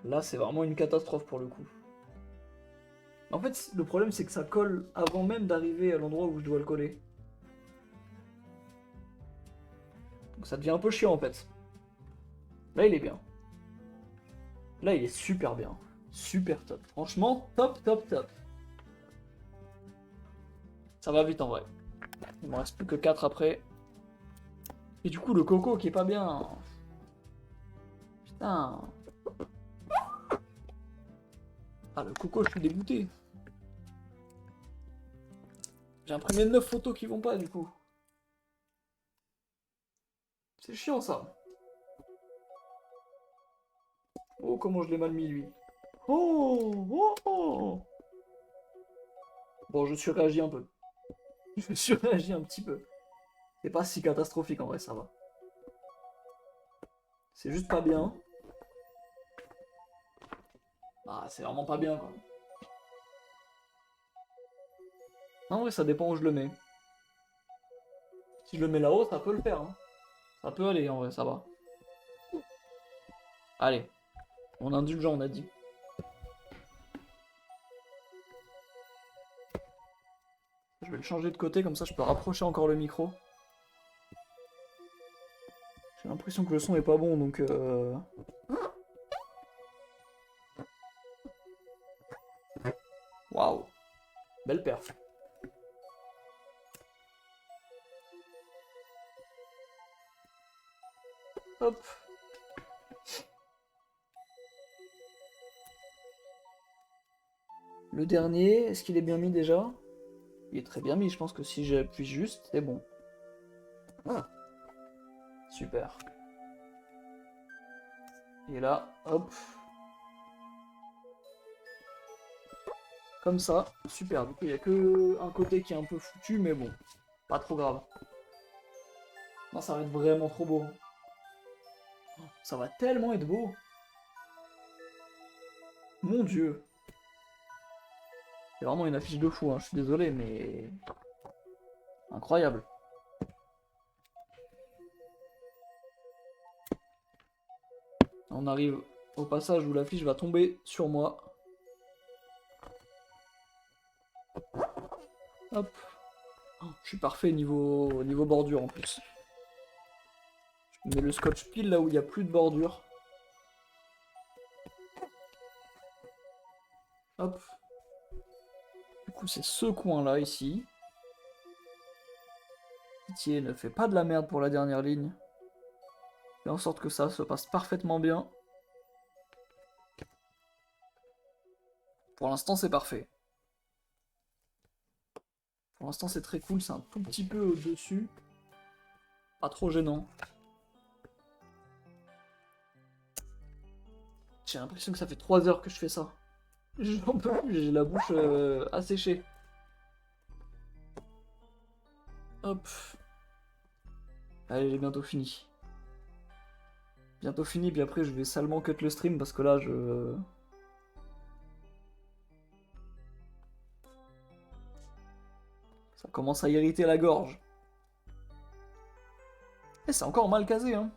Là, c'est vraiment une catastrophe pour le coup. En fait, le problème, c'est que ça colle avant même d'arriver à l'endroit où je dois le coller. Donc ça devient un peu chiant en fait. Là, il est bien. Là, il est super bien. Super top. Franchement, top, top, top. Ça va vite en vrai. Il m'en reste plus que 4 après. Et du coup, le coco qui est pas bien. Putain. Ah, le coco, je suis dégoûté. J'ai imprimé 9 photos qui vont pas du coup. C'est chiant ça. Oh, comment je l'ai mal mis lui. Oh, oh, oh. Bon, je surréagis un peu. Je surréagis un petit peu. C'est pas si catastrophique en vrai, ça va. C'est juste pas bien. Ah, c'est vraiment pas bien quoi. En vrai, ça dépend où je le mets. Si je le mets là-haut, ça peut le faire. Hein. Ça peut aller en vrai, ça va. Allez, on indulgent, on a dit. Je vais le changer de côté, comme ça je peux rapprocher encore le micro. J'ai l'impression que le son est pas bon, donc... Waouh. Belle perf. Hop. Le dernier, est-ce qu'il est bien mis déjà? Il est très bien mis, je pense que si j'appuie juste, c'est bon. Ah. Super. Et là, hop. Comme ça, super. Du coup, il n'y a que un côté qui est un peu foutu, mais bon, pas trop grave. Non, ça va être vraiment trop beau. Ça va tellement être beau. Mon Dieu. C'est vraiment une affiche de fou, hein. Je suis désolé, mais... Incroyable. On arrive au passage où la fiche va tomber sur moi. Hop. Oh, je suis parfait niveau bordure en plus. Je mets le scotch pile là où il n'y a plus de bordure. Hop. Du coup, c'est ce coin-là, ici. Pitié, ne fais pas de la merde pour la dernière ligne. Fais en sorte que ça se passe parfaitement bien. Pour l'instant, c'est parfait. Pour l'instant, c'est très cool. C'est un tout petit peu au-dessus. Pas trop gênant. J'ai l'impression que ça fait 3 heures que je fais ça. J'en peux plus, j'ai la bouche asséchée. Hop. Allez, j'ai bientôt fini. Bientôt fini, puis après je vais salement cut le stream parce que là ça commence à irriter la gorge. Et c'est encore mal casé, hein.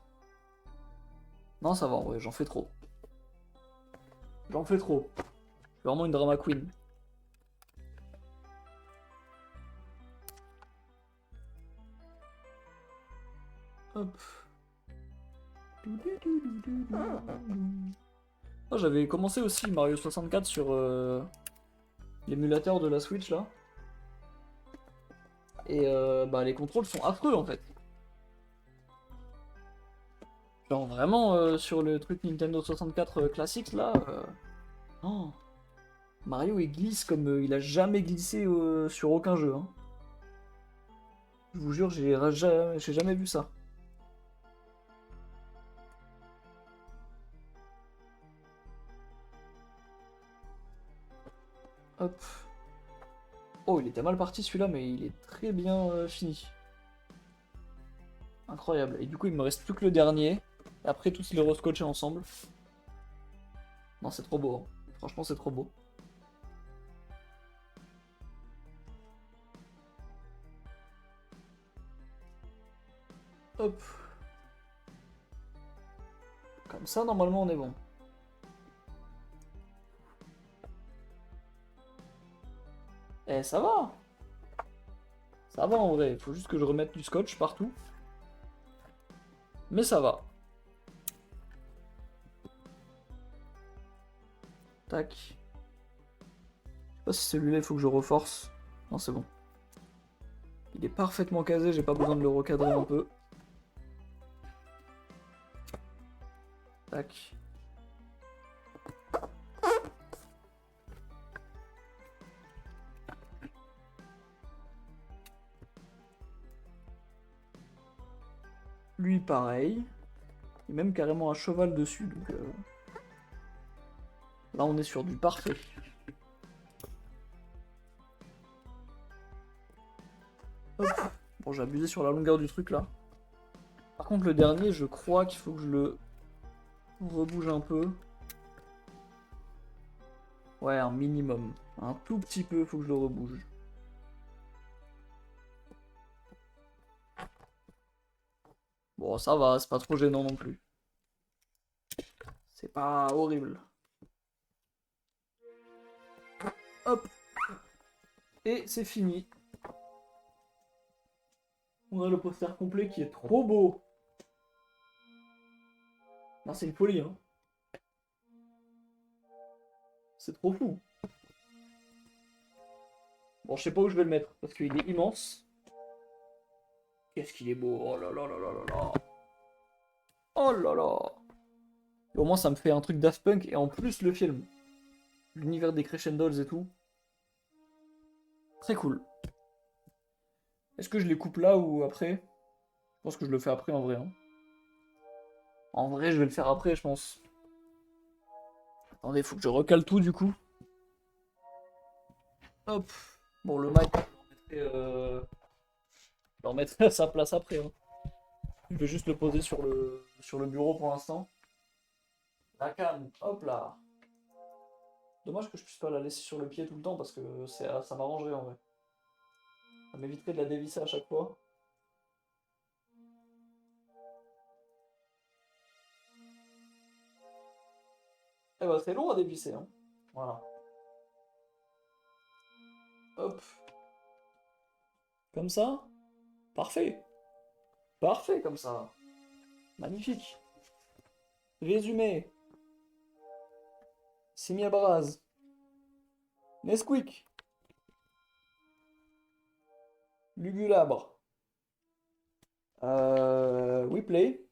Non, ça va, en vrai, j'en fais trop. J'en fais trop. Je suis vraiment une drama queen. Hop. Oh, j'avais commencé aussi Mario 64 sur l'émulateur de la Switch là. Et bah les contrôles sont affreux en fait. Genre vraiment sur le truc Nintendo 64 classique là. Oh. Mario il glisse comme il a jamais glissé sur aucun jeu. Hein. Je vous jure, j'ai jamais vu ça. Hop. Oh, il était mal parti celui-là, mais il est très bien fini. Incroyable. Et du coup, il me reste plus que le dernier. Et après, tous les rescotcher ensemble. Non, c'est trop beau. Hein. Franchement, c'est trop beau. Hop. Comme ça, normalement, on est bon. Eh, ça va. Ça va en vrai. Il faut juste que je remette du scotch partout. Mais ça va. Tac. Je sais pas si celui-là, il faut que je reforce. Non, c'est bon. Il est parfaitement casé, j'ai pas besoin de le recadrer un peu. Tac. Lui, pareil. Et même carrément un cheval dessus, donc... Là, on est sur du parfait. Hop. Bon, j'ai abusé sur la longueur du truc, là. Par contre, le dernier, je crois qu'il faut que je le rebouge un peu. Ouais, un minimum. Un tout petit peu, faut que je le rebouge. Bon, ça va, c'est pas trop gênant non plus. C'est pas horrible. Hop. Et c'est fini. On a le poster complet qui est trop beau. Non, c'est une folie, hein. C'est trop fou. Bon, je sais pas où je vais le mettre, parce qu'il est immense. Qu'est-ce qu'il est beau. Oh là là là là là là. Oh là là. Et au moins, ça me fait un truc Daft Punk, et en plus, le film. L'univers des Crescendos et tout. Très cool. Est-ce que je les coupe là ou après? Je pense que je le fais après en vrai. Hein. En vrai, je vais le faire après, je pense. Attendez, faut que je recale tout du coup. Hop. Bon, le mic, je vais en mettre à sa place après. Hein. Je vais juste le poser sur le bureau pour l'instant. La canne, hop là. Dommage que je puisse pas la laisser sur le pied tout le temps parce que ça m'arrangerait en vrai. Ça m'éviterait de la dévisser à chaque fois. Eh ben, c'est long à dévisser, hein. Voilà. Hop. Comme ça. Parfait. Parfait comme ça. Magnifique. Résumé. Semi-Abraz. Nesquik. Lugulabre. WePlay.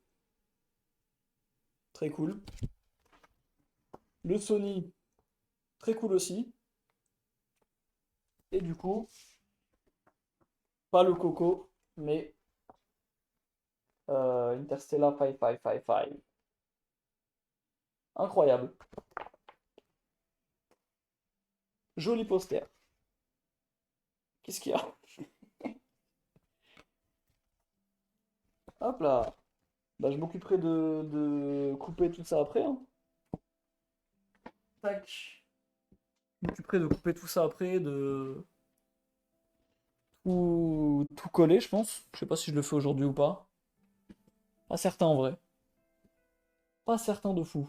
Très cool. Le Sony. Très cool aussi. Et du coup, pas le Coco, mais Interstellar 5555. Incroyable. Joli poster. Qu'est-ce qu'il y a? Hop là. Bah, je m'occuperai de couper tout ça après, hein. Tac. Je m'occuperai de couper tout ça après, de tout coller, je pense. Je sais pas si je le fais aujourd'hui ou pas. Pas certain en vrai. Pas certain de fou.